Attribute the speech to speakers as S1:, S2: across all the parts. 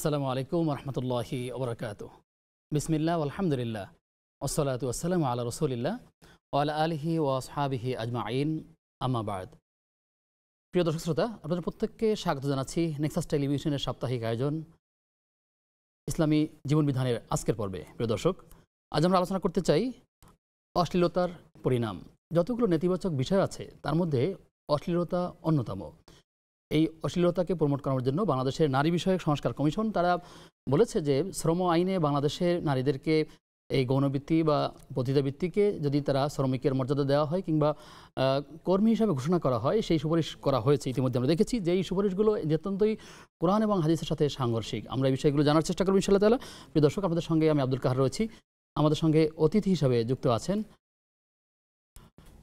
S1: আসসালামু আলাইকুম রহমতুল্লাহি ওবরাকাতু। বিসমিল্লাহ আলহামদুলিল্লাহ ওসসালাতু ওয়াসসালামু আলা রসুলিল্লাহ ওয়ালা আলিহি ওয়া আসহাবিহি আজমাইন, আম্মা বাদ। প্রিয় দর্শক শ্রোতা, আপনাদের প্রত্যেককে স্বাগত জানাচ্ছি নেক্সাস টেলিভিশনের সাপ্তাহিক আয়োজন ইসলামী জীবনবিধানের আজকের পর্বে। প্রিয় দর্শক, আজ আমরা আলোচনা করতে চাই অশ্লীলতার পরিণাম। যতগুলো নেতিবাচক বিষয় আছে তার মধ্যে অশ্লীলতা অন্যতম। এই অশ্লীলতাকে প্রমোট করার জন্য বাংলাদেশের নারী বিষয়ক সংস্কার কমিশন তারা বলেছে যে শ্রম আইনে বাংলাদেশের নারীদেরকে এই গৌণবৃত্তি বা পতিতাবৃত্তিকে যদি তারা শ্রমিকের মর্যাদা দেওয়া হয় কিংবা কর্মী হিসাবে ঘোষণা করা হয়, সেই সুপারিশ করা হয়েছে। ইতিমধ্যে আমরা দেখেছি যে এই সুপারিশগুলো অত্যন্তই কোরআন এবং হাদিসের সাথে সাংঘর্ষিক। আমরা এই বিষয়গুলো জানার চেষ্টা করব ইনশাআল্লাহ তাআলা। প্রিয় দর্শক, আপনাদের সঙ্গে আমি আব্দুল কাহার রয়েছি। আমাদের সঙ্গে অতিথি হিসাবে যুক্ত আছেন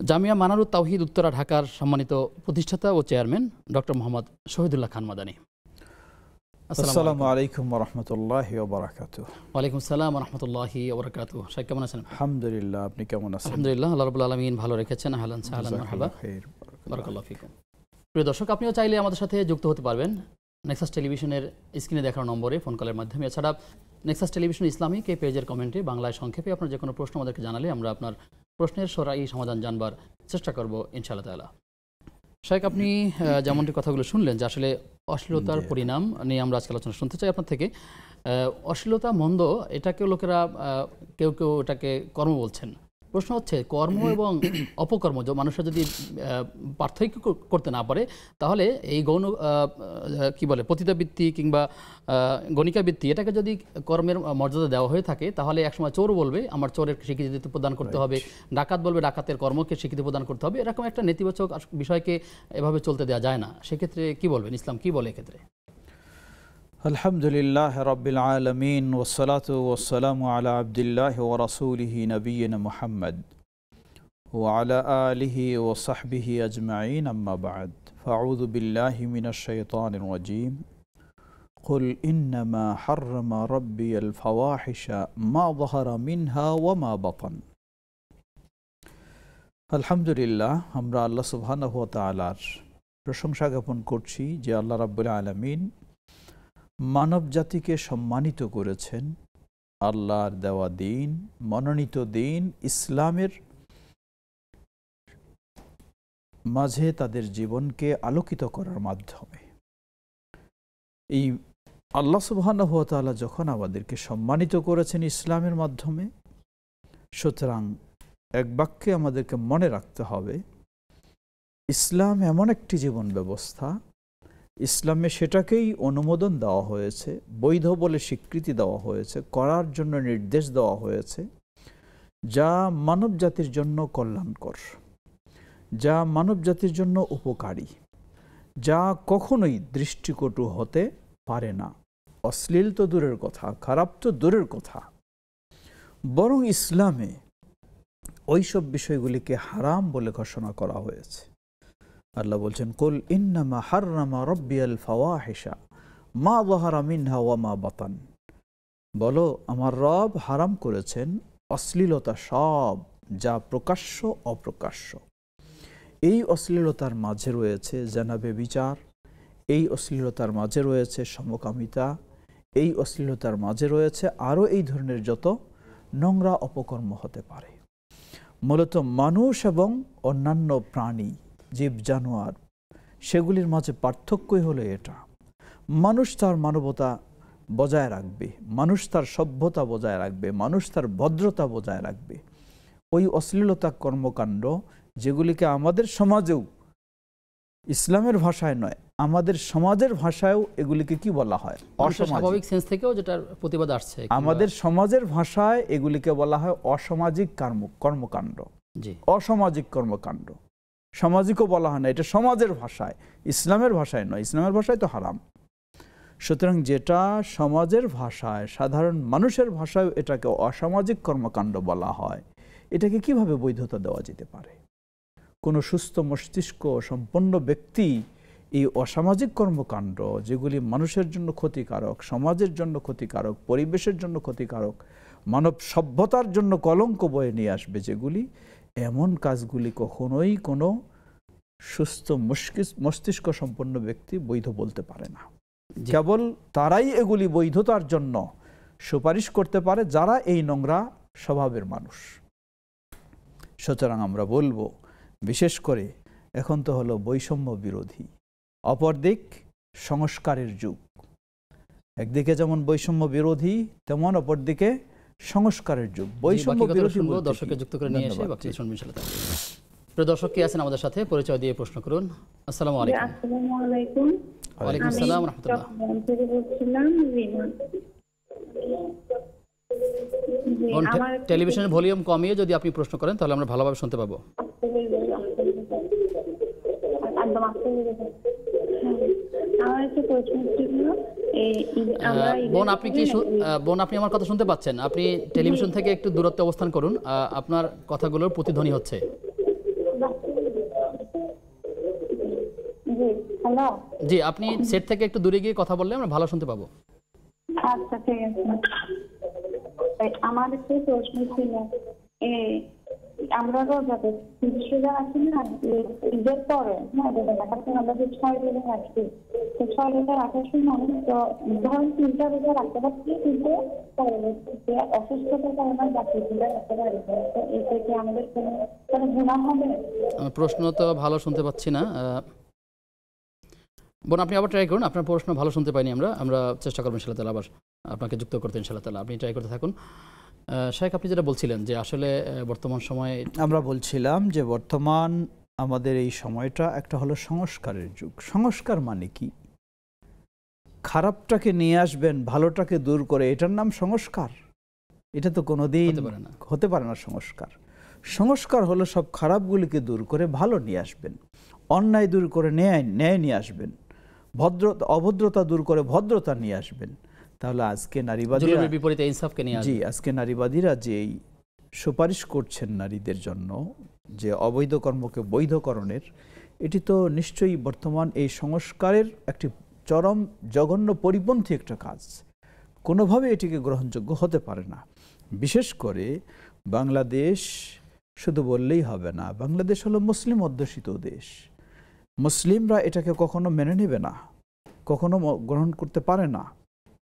S1: জামিয়া মানারুত তাওহিদ উত্তরা ঢাকার সম্মানিত প্রতিষ্ঠাতা ও চেয়ারম্যান ডক্টর মোহাম্মদ শহীদুল্লাহ খান মাদানী।
S2: আসসালামু আলাইকুম ওয়া রাহমাতুল্লাহি ওয়া বারাকাতুহু।
S1: ওয়া আলাইকুম আসসালাম ওয়া রাহমাতুল্লাহি ওয়া বারাকাতুহু। শাইখ কেমন আছেন?
S2: আলহামদুলিল্লাহ, আপনি কেমন আছেন?
S1: আলহামদুলিল্লাহ, আল্লাহ রাব্বুল আলামিন ভালো রেখেছেন। আহলান সাহলান মারহাবা, বারাকাল্লাহু ফিকুম। প্রিয় দর্শক, আপনিও চাইলে আমাদের সাথে যুক্ত হতে পারবেন নেক্সাস টেলিভিশনের স্ক্রিনে দেখানো নম্বরে ফোন কলের মাধ্যমে। এছাড়া নেক্সাস টেলিভিশন ইসলামিক এই পেজের কমেন্টে বাংলায় সংক্ষেপে আপনার যে কোনো প্রশ্ন আমাদেরকে জানালে আমরা আপনার প্রশ্নের সরাই সমাধান জানবার চেষ্টা করব ইনশাআল্লাহ তাআলা। শাইখ, আপনি যেমনটি কথাগুলো শুনলেন যে আসলে অশ্লীলতার পরিণাম নিয়ে আমরা আজকে আলোচনা শুনতে চাই আপনার থেকে। অশ্লীলতা মন্দ, এটাকে লোকেরা কেউ কেউ এটাকে কর্ম বলছেন। প্রশ্ন হচ্ছে কর্ম এবং অপকর্ম মানুষরা যদি পার্থক্য করতে না পারে, তাহলে এই গৌণ কি বলে পতিতাবৃত্তি কিংবা গণিকাবৃত্তি, এটাকে যদি কর্মের মর্যাদা দেওয়া হয়ে থাকে, তাহলে একসময় চোর বলবে আমার চোরের স্বীকৃতি প্রদান করতে হবে, ডাকাত বলবে ডাকাতের কর্মকে স্বীকৃতি প্রদান করতে হবে। এরকম একটা নেতিবাচক বিষয়কে এভাবে চলতে দেওয়া যায় না। সেক্ষেত্রে কি বলবেন, ইসলাম কি বলে এক্ষেত্রে?
S2: আলহামদুলিল্লাহ রাব্বিল আলামিন ওয়াসসালাতু ওয়াসসালামু আলা আবদিল্লাহি ওয়া রাসূলিহি নবিয়িনা মুহাম্মদ ওয়া আলা আলিহি ওয়া সাহবিহি আজমাইন, আম্মা বা'দ। ফাআউযু বিল্লাহি মিনাশ শাইতানির রাজীম। কুল ইন্নামা হাররামা রাব্বিয়াল ফাওয়াহিশা মা যাহারা মিনহা ওয়া মা বাতান। আলহামদুলিল্লাহ, আমরা আল্লাহ সুবহানাহু ওয়া তাআলার প্রশংসা জ্ঞাপন করছি যে আল্লাহ রাব্বুল আলামিন মানব জাতিকে সম্মানিত করেছেন আল্লাহর দেওয়া দিন, মনোনীত দিন ইসলামের মাঝে তাদের জীবনকে আলোকিত করার মাধ্যমে। এই আল্লাহ সুবহানাহু ওয়া তাআলা যখন আমাদেরকে সম্মানিত করেছেন ইসলামের মাধ্যমে, সুতরাং এক বাক্যে আমাদেরকে মনে রাখতে হবে ইসলাম এমন একটি জীবন ব্যবস্থা, ইসলামে সেটাকেই অনুমোদন দেওয়া হয়েছে, বৈধ বলে স্বীকৃতি দেওয়া হয়েছে, করার জন্য নির্দেশ দেওয়া হয়েছে, যা মানব জাতির জন্য কল্যাণকর, যা মানব জাতির জন্য উপকারী, যা কখনোই দৃষ্টিকটু হতে পারে না। অশ্লীল তো দূরের কথা, খারাপ তো দূরের কথা, বরং ইসলামে ওইসব বিষয়গুলিকে হারাম বলে ঘোষণা করা হয়েছে। আল্লাহ বলছেন, কুল ইন্নামা হাররামা রাব্বিয়াল ফাওয়াহিশা মা যাহারা মিনহা ওয়া মা বাতান। বলো, আমার রব হারাম করেছেন অশ্লীলতা সব, যা প্রকাশ্য অপ্রকাশ্য। এই অশ্লীলতার মাঝে রয়েছে জানাবে বিচার, এই অশ্লীলতার মাঝে রয়েছে সমকামিতা, এই অশ্লীলতার মাঝে রয়েছে আরও এই ধরনের যত নোংরা অপকর্ম হতে পারে। মূলত মানুষ এবং অন্যান্য প্রাণী, জীব জানোয়ার, সেগুলির মাঝে পার্থক্যই হলো এটা। মানুষ তার মানবতা বজায় রাখবে, মানুষ তার সভ্যতা বজায় রাখবে, মানুষ তার ভদ্রতা বজায় রাখবে। ওই অশ্লীলতা কর্মকাণ্ড যেগুলিকে আমাদের সমাজেও, ইসলামের ভাষায় নয়, আমাদের সমাজের ভাষায়ও এগুলিকে কি বলা হয়?
S1: অস্বাভাবিক সেন্স থেকেও যেটার প্রতিবাদ আসছে,
S2: আমাদের সমাজের ভাষায় এগুলিকে বলা হয় অসামাজিক কর্মকাণ্ড, অসামাজিক কর্মকাণ্ড। সামাজিকও বলা হয় না, এটা সমাজের ভাষায়, ইসলামের ভাষায় নয়। ইসলামের ভাষায় তো হারাম। সুতরাং যেটা সমাজের ভাষায়, সাধারণ মানুষের ভাষায় এটাকে অসামাজিক কর্মকাণ্ড বলা হয়, এটাকে কিভাবে বৈধতা দেওয়া যেতে পারে? কোনো সুস্থ মস্তিষ্ক সম্পন্ন ব্যক্তি এই অসামাজিক কর্মকাণ্ড, যেগুলি মানুষের জন্য ক্ষতিকারক, সমাজের জন্য ক্ষতিকারক, পরিবেশের জন্য ক্ষতিকারক, মানব সভ্যতার জন্য কলঙ্ক বয়ে নিয়ে আসবে, যেগুলি, এমন কাজগুলি কখনোই কোনো সুস্থ মস্তিষ্ক সম্পন্ন ব্যক্তি বৈধ বলতে পারে না। কেবল তারাই এগুলি বৈধতার জন্য সুপারিশ করতে পারে যারা এই নোংরা স্বভাবের মানুষ। সুতরাং আমরা বলবো, বিশেষ করে এখন তো হলো বৈষম্য বিরোধী, অপরদিক সংস্কারের যুগ। একদিকে যেমন বৈষম্য বিরোধী, তেমন অপরদিকে সংস্কারের যুগ। বৈষম্য বিরোধী
S1: দর্শককে যুক্ত করে নিয়ে এসে বাকি শুনবেন ইনশাআল্লাহ। প্রিয় দর্শক কি আছেন আমাদের সাথে, পরিচয় দিয়ে প্রশ্ন করুন। আসসালামু আলাইকুম।
S3: আসসালামু আলাইকুম।
S1: ওয়ালাইকুম আসসালাম ওয়া রাহমাতুল্লাহ। টেলিভিশনের ভলিউম কমিয়ে যদি আপনি প্রশ্ন করেন তাহলে আমরা ভালোভাবে শুনতে পাবো। বোন আপনি আমার কথা শুনতে পাচ্ছেন? আপনি টেলিভিশন থেকে একটু দূরত্বে অবস্থান করুন, আপনার কথাগুলোর প্রতিধ্বনি হচ্ছে। জি, আপনি সেট থেকে একটু দূরে গিয়ে কথা বললে আমরা ভালো শুনতে পাবো।
S3: আচ্ছা ঠিক আছে। আমার একটু প্রশ্ন ছিল, আমরা যাদের শিশুরা আছে না, ঈদের পরে আমরা যে 6 রোজা রাখছি, 6 রোজা রাখার সময় তো ধরুন 3টা রোজা রাখতে পারছি, কিন্তু অসুস্থতার কারণে বাকি রোজা রাখতে পারি, তো এটা কি আমাদের কোনো গুনাহ হবে?
S1: প্রশ্ন তো ভালো শুনতে পাচ্ছি না বোন, আপনি আবার ট্রাই করুন। আপনার প্রশ্ন ভালো শুনতে পাইনি আমরা চেষ্টা করবো ইনশাআল্লাহ তাআলা আবার আপনাকে যুক্ত করতে ইনশাআল্লাহ তাআলা। আপনি ট্রাই করতে থাকুন। শেখ, আপনি যেটা বলছিলেন যে আসলে বর্তমান সময়ে
S2: আমরা বলছিলাম যে বর্তমান আমাদের এই সময়টা একটা হলো সংস্কারের যুগ। সংস্কার মানে কি? খারাপটাকে নিয়ে আসবেন, ভালোটাকে দূর করে, এটার নাম সংস্কার? এটা তো কোনোদিন হতে পারে না সংস্কার। সংস্কার হলো সব খারাপগুলিকে দূর করে ভালো নিয়ে আসবেন, অন্যায় দূর করে ন্যায় নিয়ে আসবেন, অভদ্রতা দূর করে ভদ্রতা নিয়ে আসবেন। তাহলে আজকে নারীবাদীরা
S1: বিপরীতে ইনসাফকে নিয়ে আসবেন।
S2: জি, আজকে নারীবাদীরা যে সুপারিশ করছেন নারীদের জন্য যে অবৈধ কর্মকে বৈধকরণের, এটি তো নিশ্চয়ই বর্তমান এই সংস্কারের একটি চরম জঘন্য পরিপন্থী একটা কাজ। কোনোভাবে এটিকে গ্রহণযোগ্য হতে পারে না। বিশেষ করে বাংলাদেশ শুধু বললেই হবে না, বাংলাদেশ হলো মুসলিম অধ্যুষিত দেশ। মুসলিমরা এটাকে কখনো মেনে নেবে না, কখনো গ্রহণ করতে পারে না।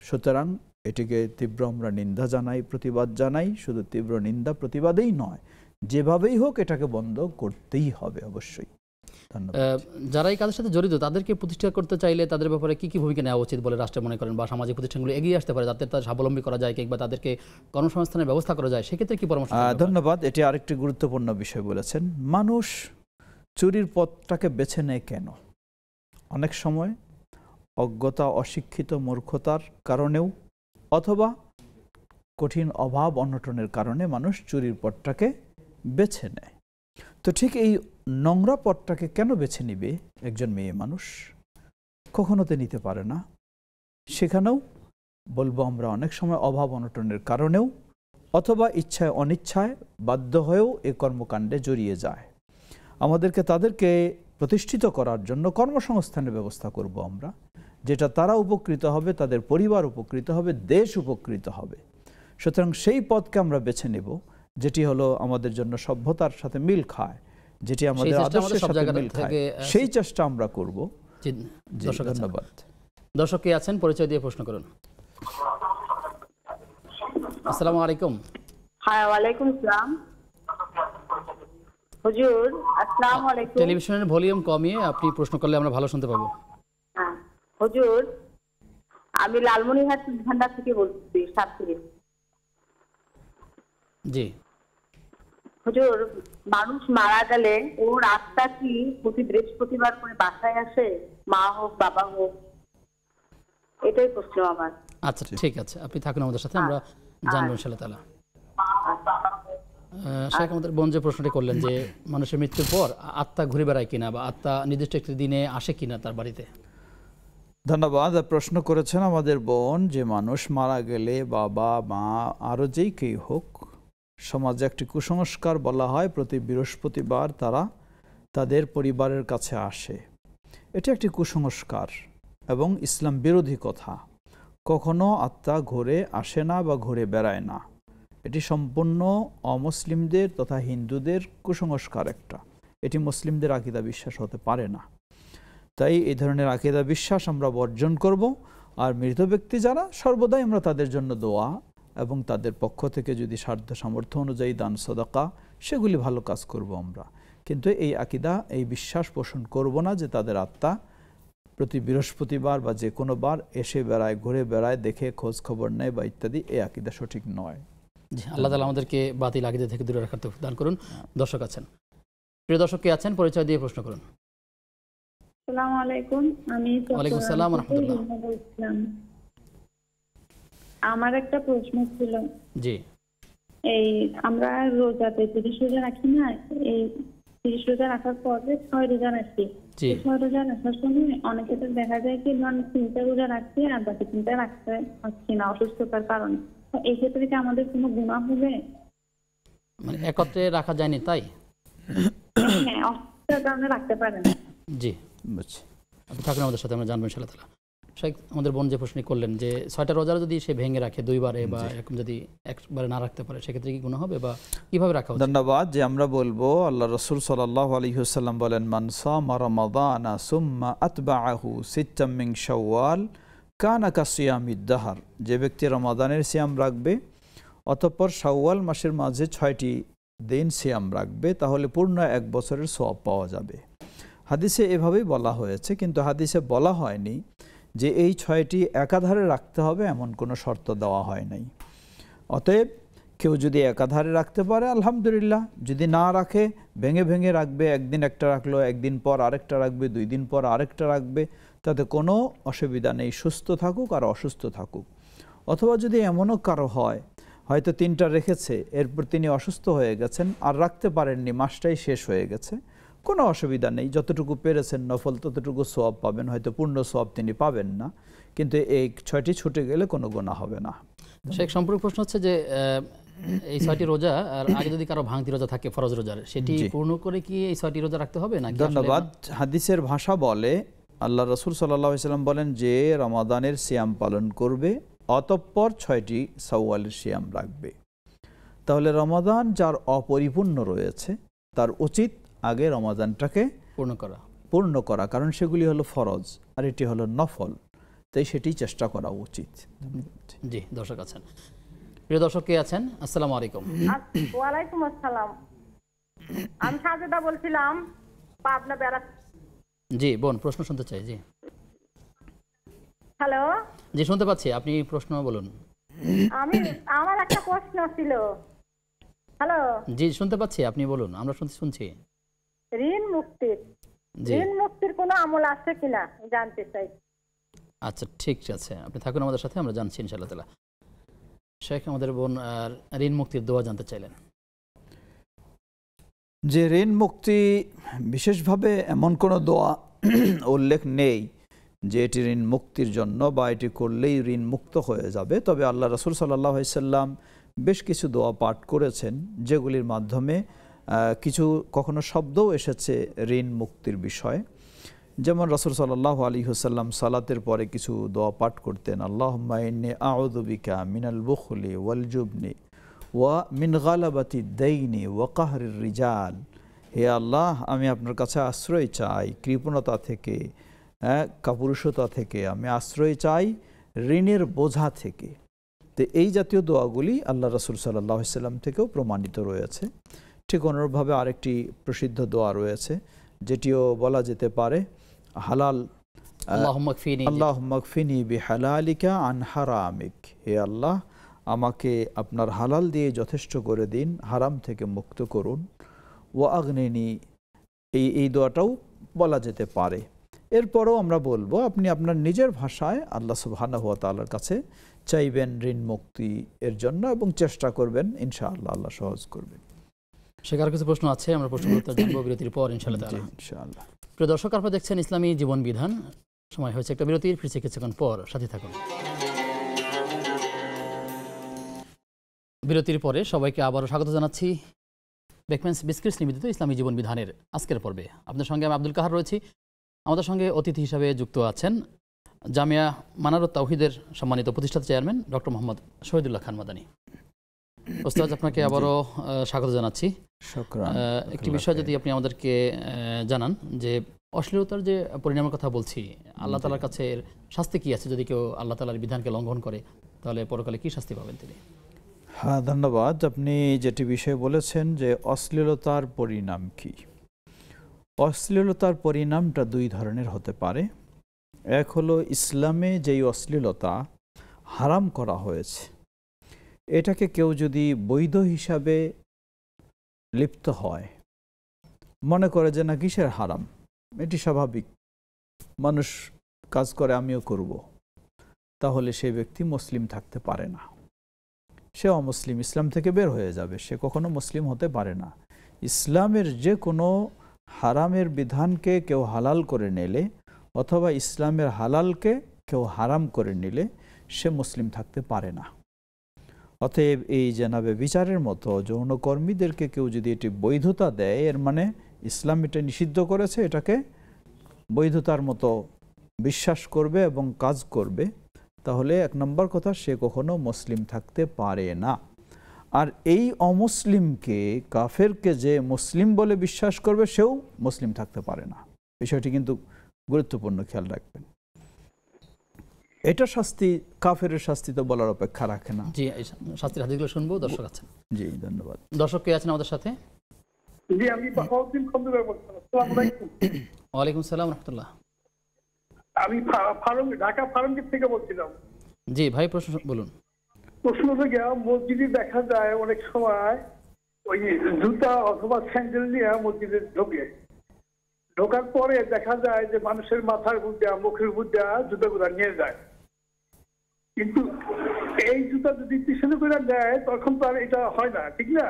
S2: সুতরাং এটিকে তীব্র আমরা নিন্দা জানাই, প্রতিবাদ জানাই। শুধু তীব্র নিন্দা প্রতিবাদেই নয়, যেভাবেই হোক এটাকে বন্ধ করতেই হবে অবশ্যই।
S1: যারা এই কাজের সাথে জড়িত তাদেরকে প্রতিষ্ঠা করতে চাইলে তাদের ব্যাপারে কি ভূমিকা নেওয়া উচিত বলে রাষ্ট্র মনে করেন, বা সামাজিক প্রতিষ্ঠানগুলো এগিয়ে আসতে পারে যাতে তাদের স্বাবলম্বী করা যায় কিংবা তাদেরকে কর্মসংস্থানের ব্যবস্থা করা যায়, সেক্ষেত্রে কি পরামর্শ?
S2: ধন্যবাদ। এটি আরেকটি গুরুত্বপূর্ণ বিষয় বলেছেন। মানুষ চুরির পথটাকে বেছে নেয় কেন? অনেক সময় অজ্ঞতা, অশিক্ষিত, মূর্খতার কারণেও অথবা কঠিন অভাব অনটনের কারণে মানুষ চুরির পথটাকে বেছে নেয়। তো ঠিক এই নোংরা পথটাকে কেন বেছে নিবে একজন মেয়ে মানুষ? কখনো তো নিতে পারে না। সেখানেও বলবো আমরা অনেক সময় অভাব অনটনের কারণেও অথবা ইচ্ছায় অনিচ্ছায় বাধ্য হয়েও এই কর্মকাণ্ডে জড়িয়ে যায়। আমাদেরকে তাদেরকে প্রতিষ্ঠিত করার জন্য কর্মসংস্থানের ব্যবস্থা করব আমরা, যেটা তারা উপকৃত হবে, তাদের পরিবার উপকৃত হবে, দেশ উপকৃত হবে। সুতরাং সেই পথকে আমরা বেছে নেব যেটি হলো আমাদের জন্য সভ্যতার সাথে মিল খায়, যেটি আমাদের আদর্শের সাথে মিল খায়, সেই চেষ্টা আমরা করব। ধন্যবাদ।
S1: দর্শক কে আছেন, পরিচয় দিয়ে প্রশ্ন করুন। আসসালামু আলাইকুম।
S3: হ্যাঁ, ওয়ালাইকুম আসসালাম। হুজুর আসসালামু আলাইকুম।
S1: টেলিভিশনের ভলিউম কমিয়ে আপনি প্রশ্ন করলে আমরা ভালো শুনতে পাবো।
S3: হ্যাঁ হুজুর, আমি লালমনিরহাট ভান্ডার থেকে বলছি, সাতক্ষীরা।
S1: জি
S3: হুজুর, মানুষ মারা গেলে ওর আত্মা কি প্রতি বৃহস্পতিবার করে বাসায় আসে? মা হোক বাবা হোক, এটাই প্রশ্ন আমার।
S1: আচ্ছা ঠিক আছে, আপনি থাকুন আমাদের সাথে, আমরা জানবো ইনশাআল্লাহ তাআলা। শেখ, আমাদের বোন যে প্রশ্নটি করলেন যে মানুষের মৃত্যুর পর আত্মা ঘুরে বেড়ায় কিনা বা আত্মা নির্দিষ্ট একটি দিনে আসে কিনা তার বাড়িতে।
S2: ধন্যবাদ। প্রশ্ন করেছেন আমাদের বোন যে মানুষ মারা গেলে বাবা মা আরও যেই কেউ হোক, সমাজে একটি কুসংস্কার বলা হয় প্রতি বৃহস্পতিবার তারা তাদের পরিবারের কাছে আসে। এটি একটি কুসংস্কার এবং ইসলাম বিরোধী কথা। কখনো আত্মা ঘুরে আসে না বা ঘুরে বেড়ায় না। এটি সম্পূর্ণ অমুসলিমদের তথা হিন্দুদের কুসংস্কার একটা। এটি মুসলিমদের আকীদা বিশ্বাস হতে পারে না। তাই এই ধরনের আকীদা বিশ্বাস আমরা বর্জন করব। আর মৃত ব্যক্তি যারা, সর্বদাই আমরা তাদের জন্য দোয়া এবং তাদের পক্ষ থেকে যদি সাধ্য সামর্থ্য অনুযায়ী দান সদকা, সেগুলি ভালো কাজ করব আমরা। কিন্তু এই আকীদা, এই বিশ্বাস পোষণ করব না যে তাদের আত্মা প্রতি বৃহস্পতিবার বা যে কোনো বার এসে বেড়ায়, ঘুরে বেড়ায়, দেখে খোঁজ খবর নেয় বা ইত্যাদি। এই আকীদা সঠিক নয়।
S1: জি, আল্লাহ তাআলা আমাদেরকে বাতিল আকীদা থেকে দূরে রাখার তৌফিক দান করুন। দর্শক আছেন, প্রিয় দর্শক কে আছেন, পরিচয় দিয়ে প্রশ্ন করুন।
S3: আসসালামু আলাইকুম। আমি
S1: ওয়ালাইকুম আসসালাম ওয়া রাহমাতুল্লাহ।
S3: আমার একটা প্রশ্ন ছিল।
S1: জি,
S3: এই আমরা রোজাতে 30 রোজা রাখি না, এই 30 রোজা রাখার পরে 6 রোজা রাখি। 6 রোজা রাখার সময় অনেকে তো দেখা যায় কি ধরুন 3টা রোজা রাখছি আর বাকি 3টা রাখতে পারছি না অসুস্থতার কারণে। তো এই ক্ষেত্রে কি আমাদের কোনো গুনাহ হবে?
S1: মানে একত্রে রাখা যায়নি তাই?
S3: হ্যাঁ, অসুস্থতার কারণে রাখতে পারেন।
S1: জি, বুঝছি। আপনি থাকুন আমাদের সাথে, আমরা জানবো ইনশাআল্লাহ তাআলা। শেখ, আমাদের বোন যে প্রশ্ন করলেন যে 6টা রোজা যদি সে ভেঙে রাখে দুইবারে বা এরকম যদি একবারে না রাখতে পারে, সেক্ষেত্রে কি গুনাহ হবে বা কিভাবে রাখা উচিত?
S2: ধন্যবাদ। যে আমরা বলবো, আল্লাহ রাসূল সাল্লাল্লাহু আলাইহি ওয়াসাল্লাম বলেন, মান সামা রমাদানা সুম্মা আতবাআহু সিত্তাম মিন শাওয়াল কানা কাসিয়ামিদ দাহর। যে ব্যক্তি রমাদানের সিয়াম রাখবে অতঃপর শাওয়াল মাসের মাঝে 6টি দিন সিয়াম রাখবে, তাহলে পূর্ণ 1 বছরের সওয়াব পাওয়া যাবে। হাদিসে এভাবেই বলা হয়েছে, কিন্তু হাদিসে বলা হয়নি যে এই 6টি একাধারে রাখতে হবে, এমন কোনো শর্ত দেওয়া হয় নাই। অতএব কেউ যদি একাধারে রাখতে পারে আলহামদুলিল্লাহ, যদি না রাখে ভেঙে ভেঙে রাখবে, একদিন একটা রাখলো, একদিন পর আরেকটা রাখবে, 2 দিন পর আরেকটা রাখবে, তাতে কোনো অসুবিধা নেই, সুস্থ থাকুক আর অসুস্থ থাকুক। অথবা যদি এমনও কারো হয়, হয়তো 3টা রেখেছে, এরপর তিনি অসুস্থ হয়ে গেছেন আর রাখতে পারেননি, মাসটাই শেষ হয়ে গেছে, কোনো অসুবিধা নেই। যতটুকু পেরেছেন নফল ততটুকু সওয়াব পাবেন, হয়তো পূর্ণ সওয়াব তিনি পাবেন না, কিন্তু এই 6টি ছুটে গেলে কোনো গুনাহ হবে না।
S1: শেখ, সম্পূর্ণ প্রশ্ন হচ্ছে যে এই 6টি রোজা আর আগে যদি কারো ভাঙতি রোজা থাকে ফরজ রোজার, সেটি পূর্ণ করে কি এই 6টি রোজা রাখতে হবে নাকি?
S2: ধন্যবাদ। হাদিসের ভাষা বলে, আল্লাহ রাসূল সাল্লাল্লাহু আলাইহি ওয়াসাল্লাম বলেন, যে রমাদানের সিয়াম পালন করবে অতঃপর 6টি শাওয়ালের সিয়াম রাখবে। তাহলে রমাদান যার অপরিপূর্ণ রয়েছে তার উচিত আগে রমাদানটাকে পূর্ণ করা, কারণ সেগুলি হলো ফরজ আর এটি হলো নফল, তাই সেটি চেষ্টা করা উচিত।
S1: জি, দর্শক আছেন, প্রিয় দর্শক কে আছেন, আসসালামু আলাইকুম।
S4: ওয়ালাইকুম আসসালাম। আমি সাজেদা বলছিলাম, পাবনা বেড়া।
S1: জি বোন, প্রশ্ন শুনতে চাই। জি,
S4: হ্যালো।
S1: জি, শুনতে পাচ্ছি, আপনি প্রশ্ন বলুন।
S4: আমার একটা প্রশ্ন ছিল। হ্যালো।
S1: জি, শুনতে পাচ্ছি, আপনি বলুন, আমরা শুনছি।
S4: ঋণ মুক্তির কোনো আমল আছে কিনা জানতে চাই।
S1: আচ্ছা, ঠিক আছে, আপনি থাকুন আমাদের সাথে, আমরা জানছি ইনশাআল্লাহ তাআলা। শেখ, আমাদের বোন ঋণ মুক্তির দোয়া জানতে চাইলেন।
S2: যে ঋণ মুক্তি, বিশেষভাবে এমন কোনো দোয়া উল্লেখ নেই যে এটি ঋণ মুক্তির জন্য বা এটি করলেই ঋণ মুক্ত হয়ে যাবে। তবে আল্লাহ রাসূল সাল্লাল্লাহু আলাইহি সাল্লাম বেশ কিছু দোয়া পাঠ করেছেন, যেগুলির মাধ্যমে কিছু কখনো শব্দও এসেছে ঋণ মুক্তির বিষয়ে। যেমন রাসূল সাল্লাল্লাহু আলাইহি ওয়াসাল্লাম সালাতের পরে কিছু দোয়া পাঠ করতেন, আল্লাহুম্মা ইন্নী আউযু বিকা মিনাল বুখলি ওয়াল জুবনি ওয়া মিন গালাবাতি দাইনি ওয়া কাহরির রিজাল। হে আল্লাহ, আমি আপনার কাছে আশ্রয় চাই কৃপণতা থেকে, কাপুরুষতা থেকে, আমি আশ্রয় চাই ঋণের বোঝা থেকে। তো এই জাতীয় দোয়াগুলি আল্লাহ রাসূল সাল্লাল্লাহু আলাইহি ওয়াসাল্লাম থেকেও প্রমাণিত রয়েছে। ঠিক অনুরূপভাবে আরেকটি প্রসিদ্ধ দোয়া রয়েছে, যেটিও বলা যেতে পারে, হালাল, আল্লাহুম্মা কফিনি বিহালালিকা আন হারামিক। হে আল্লাহ, আমাকে আপনার হালাল দিয়ে যথেষ্ট করে দিন, হারাম থেকে মুক্ত করুন। ওয়া আগনিনি, এই দোয়াটাও বলা যেতে পারে। এরপরও আমরা বলবো, আপনি আপনার নিজের ভাষায় আল্লাহ সুবহানাহু ওয়া তাআলার কাছে চাইবেন ঋণ মুক্তি এর জন্য এবং চেষ্টা করবেন, ইনশাআল্লাহ আল্লাহ সহজ করবেন।
S1: সেখানে কিছু প্রশ্ন আছে, আমরা প্রশ্নের উত্তর জানবো বিরতির পর ইনশাআল্লাহ তাআলা।
S2: ইনশাআল্লাহ।
S1: প্রিয় দর্শক, আপনারা দেখছেন ইসলামী জীবন বিধান। সময় হয়েছে একটা বিরতির, ফিরছে কিছুক্ষণ পর, সাথে থাকুন। বিরতির পরে সবাইকে আবারও স্বাগত জানাচ্ছি বেকম্যানস বিস্কিটস নিবেদিত ইসলামী জীবন বিধানের আজকের পর্বে। আপনাদের সঙ্গে আমি আব্দুল কাহার রয়েছি। আমাদের সঙ্গে অতিথি হিসাবে যুক্ত আছেন জামিয়া মানারুত তাওহীদের সম্মানিত প্রতিষ্ঠাতা চেয়ারম্যান ডক্টর মোহাম্মদ শহীদুল্লাহ খান মাদানী। ওস্তাদ, আপনাকে আবারও স্বাগত জানাচ্ছি। একটি বিষয় যদি আপনি আমাদেরকে জানান, যে অশ্লীলতার যে পরিণামের কথা বলছি, আল্লাহ তাআলার কাছে এর শাস্তি কি আছে? যদি কেউ আল্লাহ তাআলার বিধানকে লঙ্ঘন করে তাহলে পরকালে কি শাস্তি পাবেন তিনি?
S2: হ্যাঁ, ধন্যবাদ। আপনি যেটি বিষয় বলেছেন যে অশ্লীলতার পরিণাম কি, অশ্লীলতার পরিণামটা দুই ধরনের হতে পারে। এক হলো ইসলামে যেই অশ্লীলতা হারাম করা হয়েছে এটাকে কেউ যদি বৈধ হিসাবে লিপ্ত হয়, মনে করে যে না কিসের হারাম, এটি স্বাভাবিক, মানুষ কাজ করে আমিও করব, তাহলে সেই ব্যক্তি মুসলিম থাকতে পারে না, সে অমুসলিম, ইসলাম থেকে বের হয়ে যাবে, সে কখনো মুসলিম হতে পারে না। ইসলামের যে কোনো হারামের বিধানকে কেউ হালাল করে নিলে অথবা ইসলামের হালালকে কেউ হারাম করে নিলে সে মুসলিম থাকতে পারে না। অতএব এই জনাবে বিচারের মতো যৌনকর্মীদেরকে কেউ যদি এটি বৈধতা দেয়, এর মানে ইসলাম এটা নিষিদ্ধ করেছে, এটাকে বৈধতার মতো বিশ্বাস করবে এবং কাজ করবে, তাহলে এক নম্বর কথা, সে কখনো মুসলিম থাকতে পারে না। আর এই অমুসলিমকে, কাফেরকে যে মুসলিম বলে বিশ্বাস করবে, সেও মুসলিম থাকতে পারে না। বিষয়টি কিন্তু গুরুত্বপূর্ণ, খেয়াল রাখবেন। এটা শাস্তি, কাফের শাস্তি তো বলার অপেক্ষা রাখে না।
S1: জি, শাস্তির হাদিসগুলো শুনবো, দর্শক আছেন।
S2: জি, ধন্যবাদ।
S1: দর্শক কে আছেন আমাদের সাথে?
S5: জি, আমি বাহাউদ্দিন খন্দকার বলছি। আসসালামু আলাইকুম।
S1: ওয়ালাইকুম সালাম রাহমাতুল্লাহ।
S5: আমি ঢাকা ফার্মগেট থেকে বলছিলাম।
S1: জি ভাই, প্রশ্ন বলুন।
S5: প্রশ্ন থেকে মসজিদে দেখা যায় অনেক সময় ওই জুতা অথবা স্যান্ডেল নিয়ে মসজিদে ঢোকার পরে দেখা যায় যে মানুষের মাথার বুদ্ধা, মুখের বুদ্ধা জুতাগুলা নিয়ে যায়। কিন্তু এই জুতা যদি পিছনে করে দেয় তখন তো আর এটা হয় না, ঠিক না?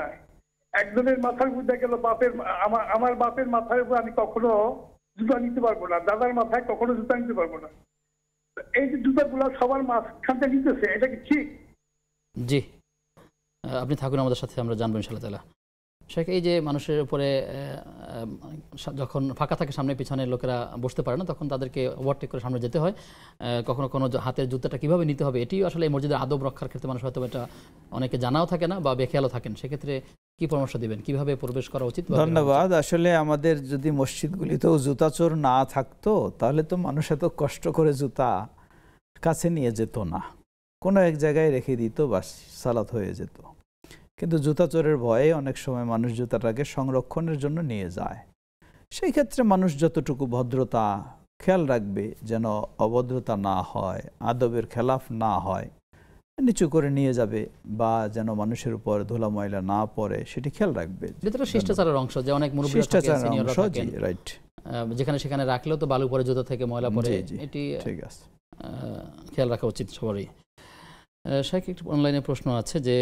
S5: একজনের মাথার বুদ্ধা গেল, আমার বাপের মাথার উপর আমি কখনো জুতা নিতে পারবো না, দাদার মাথায় কখনো জুতা নিতে পারবো না। এই যে জুতাগুলা সবার মাঝখানটা নিতেছে, এটা কি ঠিক?
S1: জি, আপনি থাকুন আমাদের সাথে, আমরা জানবো ইনশাআল্লাহ তাআলা। শেখ, এই যে মানুষের উপরে যখন ফাঁকা থাকে সামনে পিছনে লোকেরা বসতে পারে না, তখন তাদেরকে ওভারটেক করে সামনে যেতে হয়। কখনো কোনো হাতের জুতাটা কিভাবে নিতে হবে, এটিও আসলে এই মসজিদের আদব রক্ষার ক্ষেত্রে মানুষ হয়তো এটা অনেকে জানাও থাকে না বা বেখেয়ালও থাকেন। সেক্ষেত্রে কি পরামর্শ দিবেন, কিভাবে প্রবেশ করা উচিত?
S2: ধন্যবাদ। আসলে আমাদের যদি মসজিদগুলিতেও জুতা চোর না থাকতো তাহলে তো মানুষ এত কষ্ট করে জুতা কাছে নিয়ে যেত না, কোনো এক জায়গায় রেখে দিত, বাস সালাত হয়ে যেত। কিন্তু জুতা চোরের ভয়ে অনেক সময় মানুষ জুতাটাকে সংরক্ষণের জন্য নিয়ে যায়। সেই ক্ষেত্রে মানুষ যতটুকু ভদ্রতা খেয়াল রাখবে যেন অভদ্রতা না হয়, আদবের খেলাফ না হয়, নিচু করে নিয়ে যাবে বা যেন মানুষের উপর ধুলা ময়লা না পড়ে সেটি খেয়াল রাখবে।
S1: এটা শিষ্টাচারের অংশ, যে অনেক মুরব্বিরা থাকেন, সিনিয়ররা থাকেন,
S2: রাইট,
S1: যেখানে সেখানে রাখলেও তো বালু পরে, জুতা থেকে ময়লা পড়ে, এটি
S2: ঠিক আছে,
S1: খেয়াল রাখা উচিত সবারই। শেখ, একটু অনলাইনে প্রশ্ন আছে যে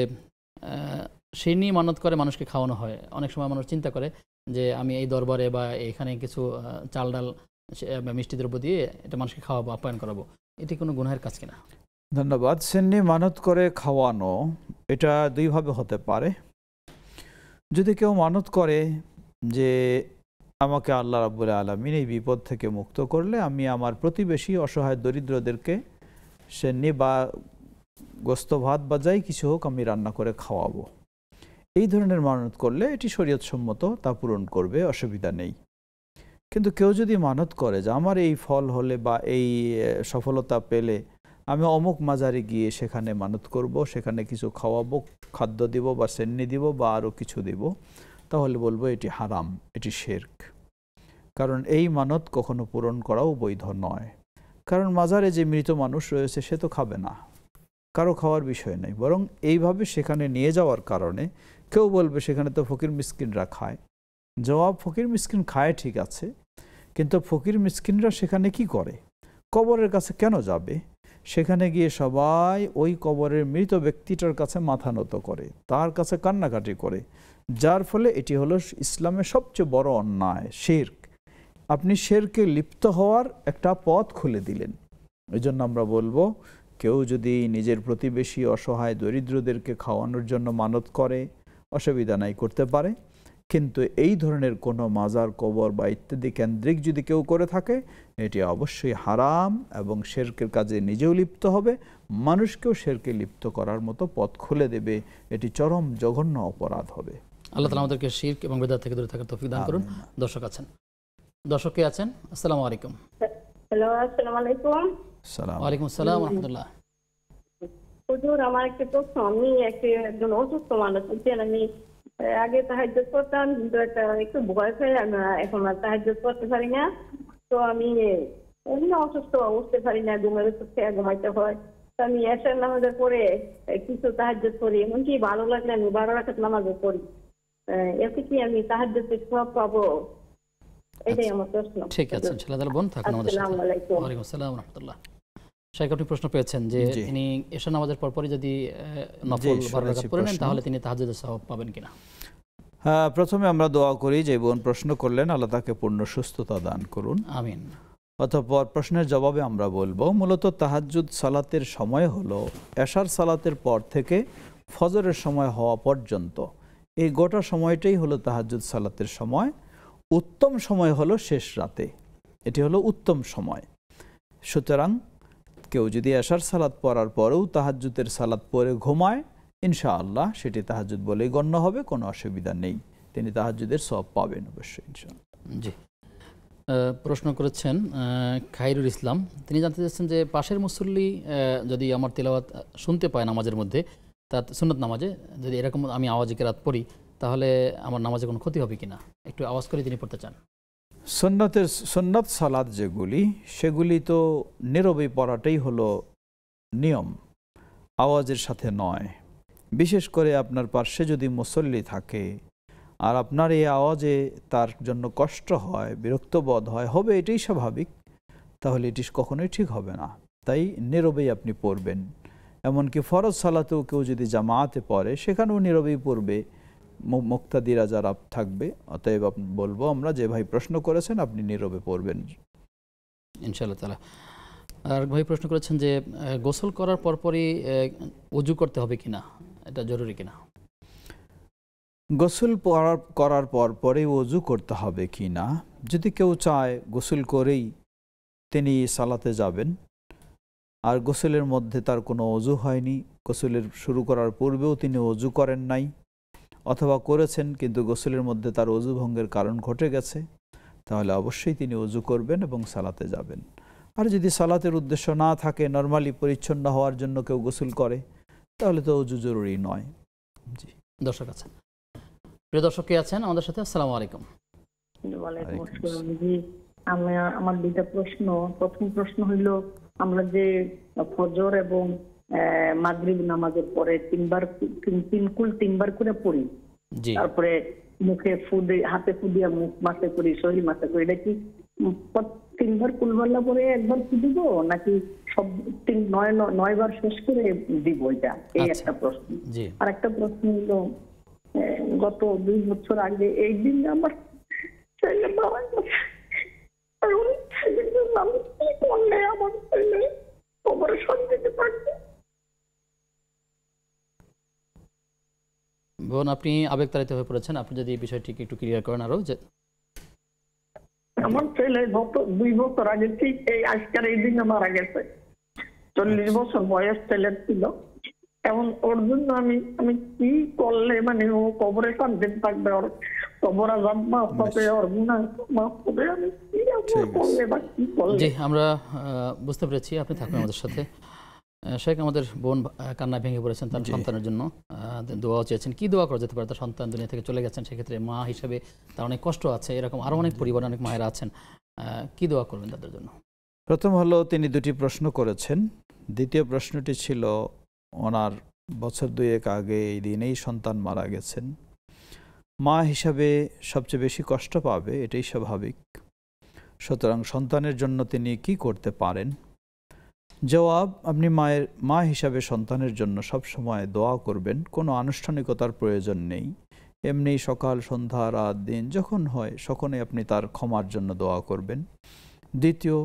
S1: সিন্নি মানত করে মানুষকে খাওয়ানো হয়। অনেক সময় মানুষ চিন্তা করে যে আমি এই দরবারে বা এখানে কিছু চাল ডাল মিষ্টি দ্রব্য দিয়ে এটা মানুষকে খাওয়াবো, আপ্যায়ন করাবো, এটি কোনো গুনাহের কাজ কিনা?
S2: ধন্যবাদ। সিন্নি মানত করে খাওয়ানো এটা দুইভাবে হতে পারে। যদি কেউ মানত করে যে আমাকে আল্লাহ রাব্বুল আলামিন এই বিপদ থেকে মুক্ত করলে আমি আমার প্রতিবেশী অসহায় দরিদ্রদেরকে সিন্নি বা গোস্ত ভাত বা যাই কিছু হোক আমি রান্না করে খাওয়াবো, এই ধরনের মানত করলে এটি শরীয়ত সম্মত, তা পূরণ করবে, অসুবিধা নেই। কিন্তু কেউ যদি মানত করে যে আমার এই ফল হলে বা এই সফলতা পেলে আমি অমুক মাজারে গিয়ে সেখানে মানত করব, সেখানে কিছু খাওয়াবো, খাদ্য দিব বা সেন্নি দিব বা আরও কিছু দিব, তাহলে বলবো এটি হারাম, এটি শিরক। কারণ এই মানত কখনো পূরণ করাও বৈধ নয়। কারণ মাজারে যে মৃত মানুষ রয়েছে সে তো খাবে না, কারো খাওয়ার বিষয় নেই, বরং এইভাবে সেখানে নিয়ে যাওয়ার কারণে কেউ বলবে সেখানে তো ফকির মিসকিনরা খায়। জবাব, ফকির মিসকিন খায় ঠিক আছে, কিন্তু ফকির মিসকিনরা সেখানে কি করে? কবরের কাছে কেন যাবে? সেখানে গিয়ে সবাই ওই কবরের মৃত ব্যক্তিটার কাছে মাথা নত করে, তার কাছে কান্নাকাটি করে, যার ফলে এটি হলো ইসলামের সবচেয়ে বড় অন্যায়, শিরক। আপনি শিরকে লিপ্ত হওয়ার একটা পথ খুলে দিলেন। এই জন্য আমরা বলবো কেউ যদি নিজের প্রতিবেশী অসহায় দরিদ্রদেরকে খাওয়ানোর জন্য মানত করে, অসুবিধা নাই, করতে পারে। কিন্তু এই ধরনের কোনো মাজার, কবর বা ইত্যাদি কেন্দ্রিক যদি কেউ করে থাকে এটি অবশ্যই হারাম এবং শিরকের কাজে নিজেও লিপ্ত হবে, মানুষকেও শিরকে লিপ্ত করার মতো পথ খুলে দেবে, এটি চরম জঘন্য অপরাধ হবে।
S1: আল্লাহ তাআলা আমাদেরকে শিরক এবং বিদআত থেকে দূরে থাকার তৌফিক দান করুন। দর্শক আছেন। দর্শক কে আছেন? আসসালামু আলাইকুম।
S6: হ্যালো, আসসালামু আলাইকুম।
S2: সালাম।
S1: ওয়ালাইকুম আসসালাম ওয়া রাহমাতুল্লাহ।
S6: হুজুর, আমার একটা প্রশ্ন। আমি একজন অসুস্থ মানুষ, বুঝছেন। আমি আগে তাহাজ্জুদ করতাম, কিন্তু একটু ভয় পেয়ে আমি এখন আর তাহাজ্জুদ করতে পারি না। তো আমি এমনি অসুস্থ, উঠতে পারি না, ঘুমের ওষুধ খেয়ে ঘুমাইতে হয়। তো আমি এশার নামাজের পরে কিছু তাহাজ্জুদ করি, এমনকি ভালো লাগলে আমি 12 রাকাত নামাজও করি। এতে কি আমি তাহাজ্জুদের সওয়াব পাবো? এটাই আমার প্রশ্ন।
S1: ঠিক আছে, ইনশাআল্লাহ তাহলে বোন থাকুন আমাদের সাথে।
S6: আসসালামু আলাইকুম।
S1: ওয়ালাইকুম আসসালাম ওয়া রাহমাতুল্লাহ। শাইখ, আপনি প্রশ্ন পেয়েছেন যে
S2: জি।
S1: তিনি এশা নামাজের পরপরই যদি নফল 12 রাকাত পড়ে নেন
S2: প্রশ্ন।
S1: তাহলে তিনি তাহাজ্জুদের সওয়াব পাবেন কিনা?
S2: প্রথমে আমরা দোয়া করি যে বোন প্রশ্ন করলেন, আল্লাহ তাকে পূর্ণ সুস্থতা দান করুন।
S1: আমিন।
S2: অতঃপর প্রশ্নের জবাবে আমরা বলবো, মূলত তাহাজ্জুদ সালাতের সময় হলো এশার সালাতের পর থেকে ফজরের সময় হওয়া পর্যন্ত। এই গোটা সময়টাই হলো তাহাজ্জুদ সালাতের সময়। উত্তম সময় হলো শেষ রাতে, এটি হলো উত্তম সময়। সুতরাং কেউ যদি এশার সালাত পড়ার পরেও তাহাজ্জুদের সালাত পড়ে ঘুমায়, ইনশাআল্লাহ সেটি তাহাজ্জুদ বলেই গণ্য হবে, কোনো অসুবিধা নেই, তিনি তাহাজ্জুদের সওয়াব পাবেন অবশ্যই ইনশাআল্লাহ।
S1: জি। প্রশ্ন করেছেন খায়রুল ইসলাম। তিনি জানতে চাচ্ছেন যে পাশের মুসল্লি যদি আমার তেলাওয়াত শুনতে পায় নামাজের মধ্যে, তার সুন্নত নামাজে, যদি এরকম আমি আওয়াজে কেরাত পড়ি, তাহলে আমার নামাজে কোনো ক্ষতি হবে কিনা? একটু আওয়াজ করে তিনি পড়তে চান।
S2: সুন্নত সালাত যেগুলি, সেগুলি তো নীরবে পড়াটাই হলো নিয়ম, আওয়াজের সাথে নয়। বিশেষ করে আপনার পার্শ্বে যদি মুসল্লি থাকে আর আপনার এই আওয়াজে তার জন্য কষ্ট হয়, বিরক্তবোধ হবে, এটাই স্বাভাবিক, তাহলে এটি কখনোই ঠিক হবে না। তাই নীরবেই আপনি পড়বেন। এমনকি ফরজ সালাতেও কেউ যদি জামাতে পড়ে, সেখানেও নীরবেই পড়বে, মুক্তাদিরা যারা থাকবে। অতএব বলবো আমরা, যে ভাই প্রশ্ন করেছেন আপনি নীরবে পড়বেন
S1: ইনশাআল্লাহ তাআলা। আর ভাই প্রশ্ন করেছেন যে গোসল করার পরপরই ওযু করতে হবে কিনা, এটা জরুরি কিনা?
S2: গোসল করার পরে ওযু করতে হবে কি না, যদি কেউ চায় গোসল করেই তিনি সালাতে যাবেন, আর গোসলের মধ্যে তার কোনো ওযু হয়নি, গোসলের শুরু করার পূর্বেও তিনি ওযু করেন নাই, অথবা করেছেন কিন্তু গোসলের মধ্যে তার ওযু ভঙ্গের কারণ ঘটে গেছে, তাহলে অবশ্যই তিনি ওযু করবেন এবং সালাতে যাবেন। আর যদি সালাতের উদ্দেশ্য না থাকে, নরমালি পরিচ্ছন্ন হওয়ার জন্য কেউ গোসল করে, তাহলে তো ওযু জরুরি নয়। জি।
S1: দর্শক আছেন, প্রিয় দর্শক কে আছেন আমাদের সাথে? আসসালামু আলাইকুম।
S6: ওয়ালাইকুম আসসালাম। জি, আমার দুইটা প্রশ্ন। প্রথম প্রশ্ন হইল, আমরা যে ফজর এবং মাগরিব নামাজের পরে তিনবার করে পড়ি, তারপরে মুখে হাতে ফু দিয়ে মুখ মাসে করি, শরীর মাসে করি, এটা কি 3বার কুলওয়াল্লাহ পরে একবার ফু দিব, নাকি সব 9 বার শেষ করে দিব? এটা এই একটা প্রশ্ন। আর একটা প্রশ্ন হলো, গত 2 বছর আগে এই দিন আমার ছেলে মারা গেছে। আমি কি করলে আমার ছেলে অপারেশন দিতে পারবে?
S1: বোন, আপনি আবেগতাড়িত হয়ে পড়েছেন, আপনি যদি এই বিষয়টিকে একটু ক্লিয়ার করেন আরো। যে
S6: আমার ছেলে গত 2 বছর আগে ঠিক এই আজকের এই দিনে মারা গেছে। 40 বছর বয়স ছেলে ছিল। এখন ওর জন্য আমি কি করলে মানে ও কবরে শান্তি থাকবে, ওর কবর আযাব মাফ হবে, ওর গুনাহ মাফ হবে, আমি কি করলে বা কি করলে?
S1: জি, আমরা বুঝতে পেরেছি, আপনি থাকবেন আমাদের সাথে। শেখ, আমাদের বোন কান্না ভেঙে পড়েছেন তার সন্তানের জন্য, দোয়া চেয়েছেন। কি দোয়া করা যেতে পারে? তার সন্তান দুনিয়া থেকে চলে গেছেন, সেক্ষেত্রে মা হিসেবে তার অনেক কষ্ট আছে, এরকম আরো অনেক পরিবার, অনেক মায়েরা আছেন, কি দোয়া করবেন তাদের জন্য?
S2: প্রথম হলো, তিনি 2টি প্রশ্ন করেছেন। দ্বিতীয় প্রশ্নটি ছিল, ওনার বছর 2 আগে এই দিনেই সন্তান মারা গেছেন। মা হিসাবে সবচেয়ে বেশি কষ্ট পাবে, এটাই স্বাভাবিক। সুতরাং সন্তানের জন্য তিনি কি করতে পারেন? জবাব, আপনি মা হিসাবে সন্তানের জন্য সব সময় দোয়া করবেন, কোনো আনুষ্ঠানিকতার প্রয়োজন নেই। এমনি সকাল, সন্ধ্যা, রাত, দিন যখন হয় সকলে আপনি তার ক্ষমার জন্য দোয়া করবেন। দ্বিতীয়,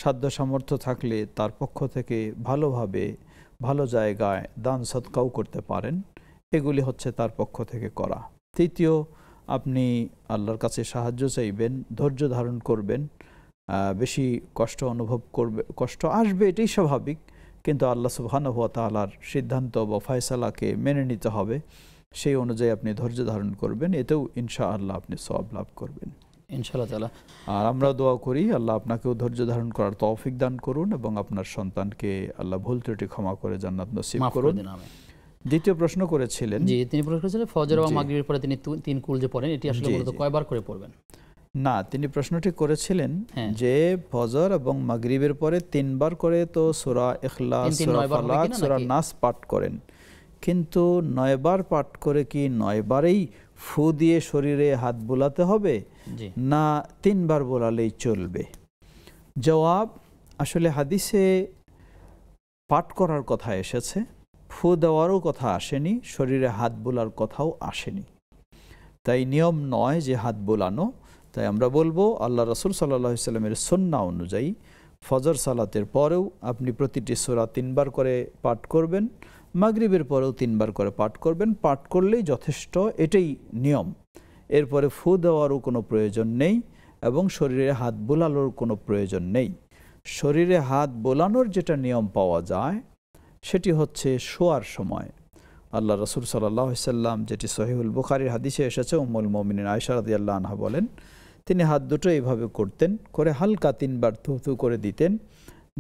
S2: সাধ্য সামর্থ্য থাকলে তার পক্ষ থেকে ভালোভাবে ভালো জায়গায় দান সদকাও করতে পারেন, এগুলি হচ্ছে তার পক্ষ থেকে করা। তৃতীয়, আপনি আল্লাহর কাছে সাহায্য চাইবেন, ধৈর্য ধারণ করবেন, বেশি কষ্ট অনুভব করবে, কষ্ট আসবে, এটাই স্বাভাবিক, কিন্তু আল্লাহ সুবহানাহু ওয়া তাআলার সিদ্ধান্ত বা ফয়সালাকে মেনে নিতে হবে, সেই অনুযায়ী আপনি ধৈর্য ধারণ করবেন, এতেও ইনশাআল্লাহ আপনি সওয়াব লাভ করবেন।
S1: ইনশাআল্লাহ তাআলা।
S2: আর আমরা দোয়া করি আল্লাহ আপনাকেও ধৈর্য ধারণ করার তৌফিক দান করুন এবং আপনার সন্তানকে আল্লাহ ভুল ত্রুটি ক্ষমা করে জান্নাত নসিব করুন। দ্বিতীয় প্রশ্ন করেছিলেন,
S1: জি তিনি প্রশ্ন করেছিলেন ফজর এবং মাগরিবের পরে তিনি 3 কুল যে পড়েন এটি আসলে মূলত কয়বার করে পড়বেন?
S2: না, তিনি প্রশ্নটি করেছিলেন যে ফজর এবং মাগরিবের পরে 3 বার করে তো সূরা ইখলাস, সূরা ফালাক, সূরা নাস পাঠ করেন, কিন্তু 9 বার পাঠ করে কি 9 বারেই ফু দিয়ে শরীরে হাত বোলাতে হবে না 3 বার বোলালেই চলবে? জবাব, আসলে হাদিসে পাঠ করার কথা এসেছে, ফু দেওয়ারও কথা আসেনি, শরীরে হাত বোলার কথাও আসেনি। তাই নিয়ম নয় যে হাত বোলানো। তাই আমরা বলবো আল্লাহ রাসূল সাল্লাল্লাহু আলাইহি ওয়াসাল্লামের সুন্নাহ অনুযায়ী ফজর সালাতের পরেও আপনি প্রতিটি সূরা 3 বার করে পাঠ করবেন, মাগরিবের পরেও 3 বার করে পাঠ করবেন। পাঠ করলেই যথেষ্ট, এটাই নিয়ম। এরপরে ফু দেওয়ারও কোনো প্রয়োজন নেই এবং শরীরে হাত বোলানোর কোনো প্রয়োজন নেই। শরীরে হাত বোলানোর যেটা নিয়ম পাওয়া যায় সেটি হচ্ছে শোয়ার সময়। আল্লাহ রাসূল সাল্লাল্লাহু আলাইহি ওয়াসাল্লাম, যেটি সহিহুল বুখারীর হাদিসে এসেছে, উম্মুল মুমিনিন আয়েশা রাদিয়াল্লাহু আনহা বলেন, তিনি হাত দুটো এইভাবে করতেন, করে হালকা 3 বার থু করে দিতেন।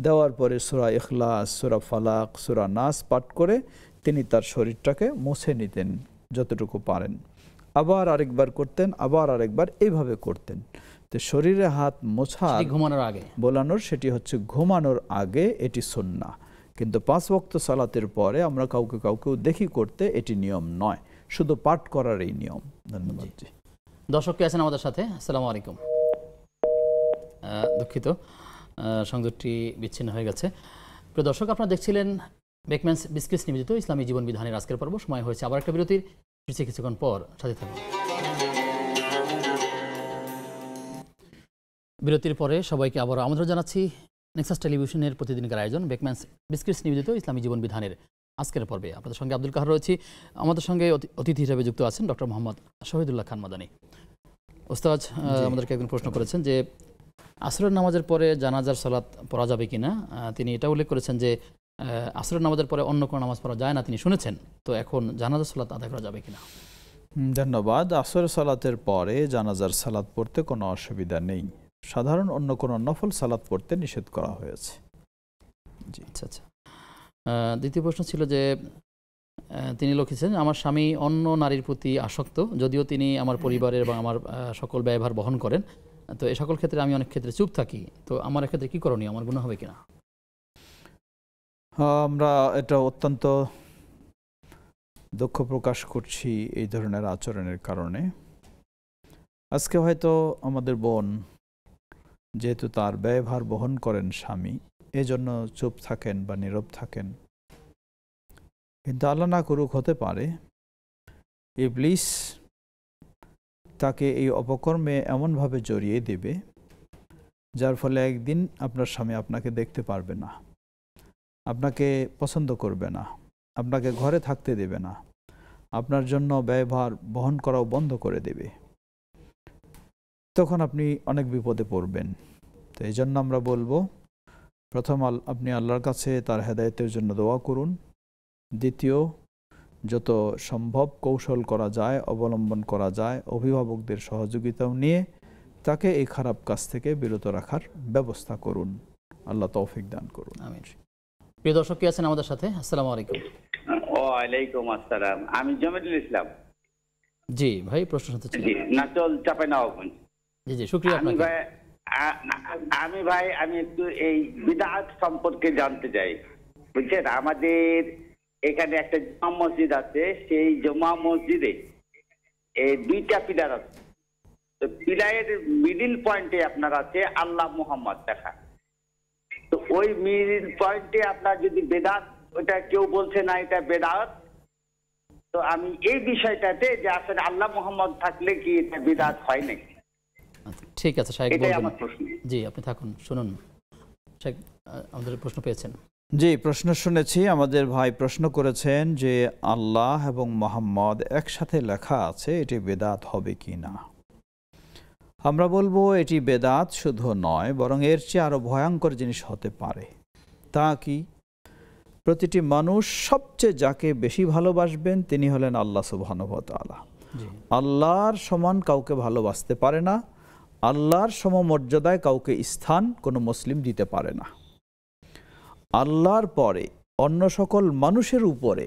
S2: দেওয়ার পরে সূরা ইখলাস, সূরা ফালাক, সূরা নাস পাঠ করে তিনি তার শরীরটাকে মুছে নিতেন যতটুকু পারেন। আবার আরেকবার করতেন, আবার আরেকবার, এইভাবে করতেন। তো শরীরে হাত মোছা
S1: ঘুমানোর আগে
S2: বোলানোর, সেটি হচ্ছে ঘুমানোর আগে, এটি সুন্নাহ। কিন্তু 5 ওয়াক্ত সালাতের পরে আমরা কাউকেও দেখি করতে, এটি নিয়ম নয়, শুধু পাঠ করার এই নিয়ম। ধন্যবাদ। জি,
S1: দর্শক কে আছেন আমাদের সাথে? আসসালামু আলাইকুম। দুঃখিত, সংযোগটি বিচ্ছিন্ন হয়ে গেছে। প্রিয় দর্শক, আপনারা দেখছিলেন বেকম্যানস বিসকিটস নিবেদিত ইসলামী জীবন বিধানের আজকের পর্ব। সময় হয়েছে আবার একটা বিরতির, কিছুক্ষণ পর সাথে থাকুন। বিরতির পরে সবাইকে আবার আমন্ত্রণ জানাচ্ছি নেক্সাস টেলিভিশনের প্রতিদিনকার আয়োজন বেকম্যানস বিসকিটস নিবেদিত ইসলামী জীবন বিধানের আজকের পর্বে। আপনাদের সঙ্গে আব্দুল কাহার রয়েছি। আমাদের সঙ্গে অতিথি হিসেবে যুক্ত আছেন ডক্টর মোহাম্মদ শহীদুল্লাহ খান মাদানী। ওস্তাদ আমাদেরকে একজন প্রশ্ন করেছেন যে আসরের নামাজের পরে জানাজার সালাত পড়া যাবে কিনা। তিনি এটা উল্লেখ করেছেন যে আসরের নামাজের পরে অন্য কোনো নামাজ পড়া যায় না, তিনি শুনেছেন, তো এখন জানাজার সালাত আদায় করা যাবে কিনা?
S2: ধন্যবাদ। আসরের সালাতের পরে জানাজার সালাত পড়তে কোনো অসুবিধা নেই। সাধারণ অন্য কোনো নফল সালাত পড়তে নিষেধ করা হয়েছে। জি,
S1: আচ্ছা আচ্ছা। দ্বিতীয় প্রশ্ন ছিল যে তিনি লিখেছেন, আমার স্বামী অন্য নারীর প্রতি আসক্ত, যদিও তিনি আমার পরিবারের এবং আমার সকল ব্যয়ভার বহন করেন, তো এই সকল ক্ষেত্রে আমি অনেক ক্ষেত্রে চুপ থাকি, তো আমার ক্ষেত্রে কি করণীয়, আমার গুনাহ হবে কিনা?
S2: আমরা এটা অত্যন্ত দুঃখ প্রকাশ করছি এই ধরনের আচরণের কারণে। আজকে হয়তো আমাদের বোন, যেহেতু তার ব্যয়ভার বহন করেন স্বামী, এজন্য চুপ থাকেন বা নীরব থাকেন, কিন্তু আল্লাহ না করুক হতে পারে ইবলিস তাকে এই অপকর্মে এমনভাবে জড়িয়ে দেবে যার ফলে একদিন আপনার স্বামী আপনাকে দেখতে পারবে না, আপনাকে পছন্দ করবে না, আপনাকে ঘরে থাকতে দেবে না, আপনার জন্য ব্যয়ভার বহন করাও বন্ধ করে দেবে। তখন আপনি অনেক বিপদে পড়বেন। তো এই জন্য আমরা বলবো, প্রথম আপনি আল্লাহর কাছে তার হেদায়েতের জন্য দোয়া করুন। দ্বিতীয়, যত সম্ভব কৌশল করা যায়, অবলম্বন করা যায়, অভিভাবকদের সহযোগিতাও নিয়ে তাকে এই খারাপ কাজ থেকে বিরত রাখার ব্যবস্থা করুন। আল্লাহ তৌফিক দান করুন।
S1: আমিন। প্রিয় দর্শক কে আছেন আমাদের সাথে? আসসালামু আলাইকুম।
S7: ওয়ালাইকুম আসসালাম। আমি জমিরুল ইসলাম।
S1: জি ভাই, প্রশ্ন শুনতে চাই।
S7: জি, নাচল চাঁপাইনবাবগঞ্জ।
S1: জি জি, শুকরিয়া আপনাকে।
S7: আমি একটু এই বিদআত সম্পর্কে জানতে চাই। বুঝছেন, আমাদের এখানে একটা জুমা মসজিদ আছে, সেই জুমা মসজিদে এই 2টা পিলার আছে। তো পিলারের মিডিল পয়েন্টে আপনার আছে আল্লাহ মুহাম্মদ লেখা। তো ওই মিডিল পয়েন্টে আপনার যদি বেদাত, ওটা কেউ বলছে না এটা বেদাত, তো আমি এই বিষয়টাতে যে আসলে আল্লাহ মুহাম্মদ থাকলে কি এটা বেদাত হয় নাকি?
S1: ঠিক আছে শাইখ,
S7: এটাই আমার প্রশ্ন।
S1: জি, আপনি থাকুন, শুনুন। শাইখ, আমাদের প্রশ্ন পেয়েছেন?
S2: জি, প্রশ্ন শুনেছি। আমাদের ভাই প্রশ্ন করেছেন যে আল্লাহ এবং মুহাম্মদ একসাথে লেখা আছে, এটি বেদাত হবে কি না। আমরা বলবো এটি বেদাত শুধু নয়, বরং এর চেয়ে আরো ভয়ঙ্কর জিনিস হতে পারে। তা কি? প্রতিটি মানুষ সবচেয়ে যাকে বেশি ভালোবাসবেন তিনি হলেন আল্লাহ সুবহানাহু ওয়া তাআলা। আল্লাহর সমান কাউকে ভালোবাসতে পারে না, আল্লাহর সমমর্যাদায় কাউকে স্থান কোনো মুসলিম দিতে পারে না। আল্লাহর পরে অন্য সকল মানুষের উপরে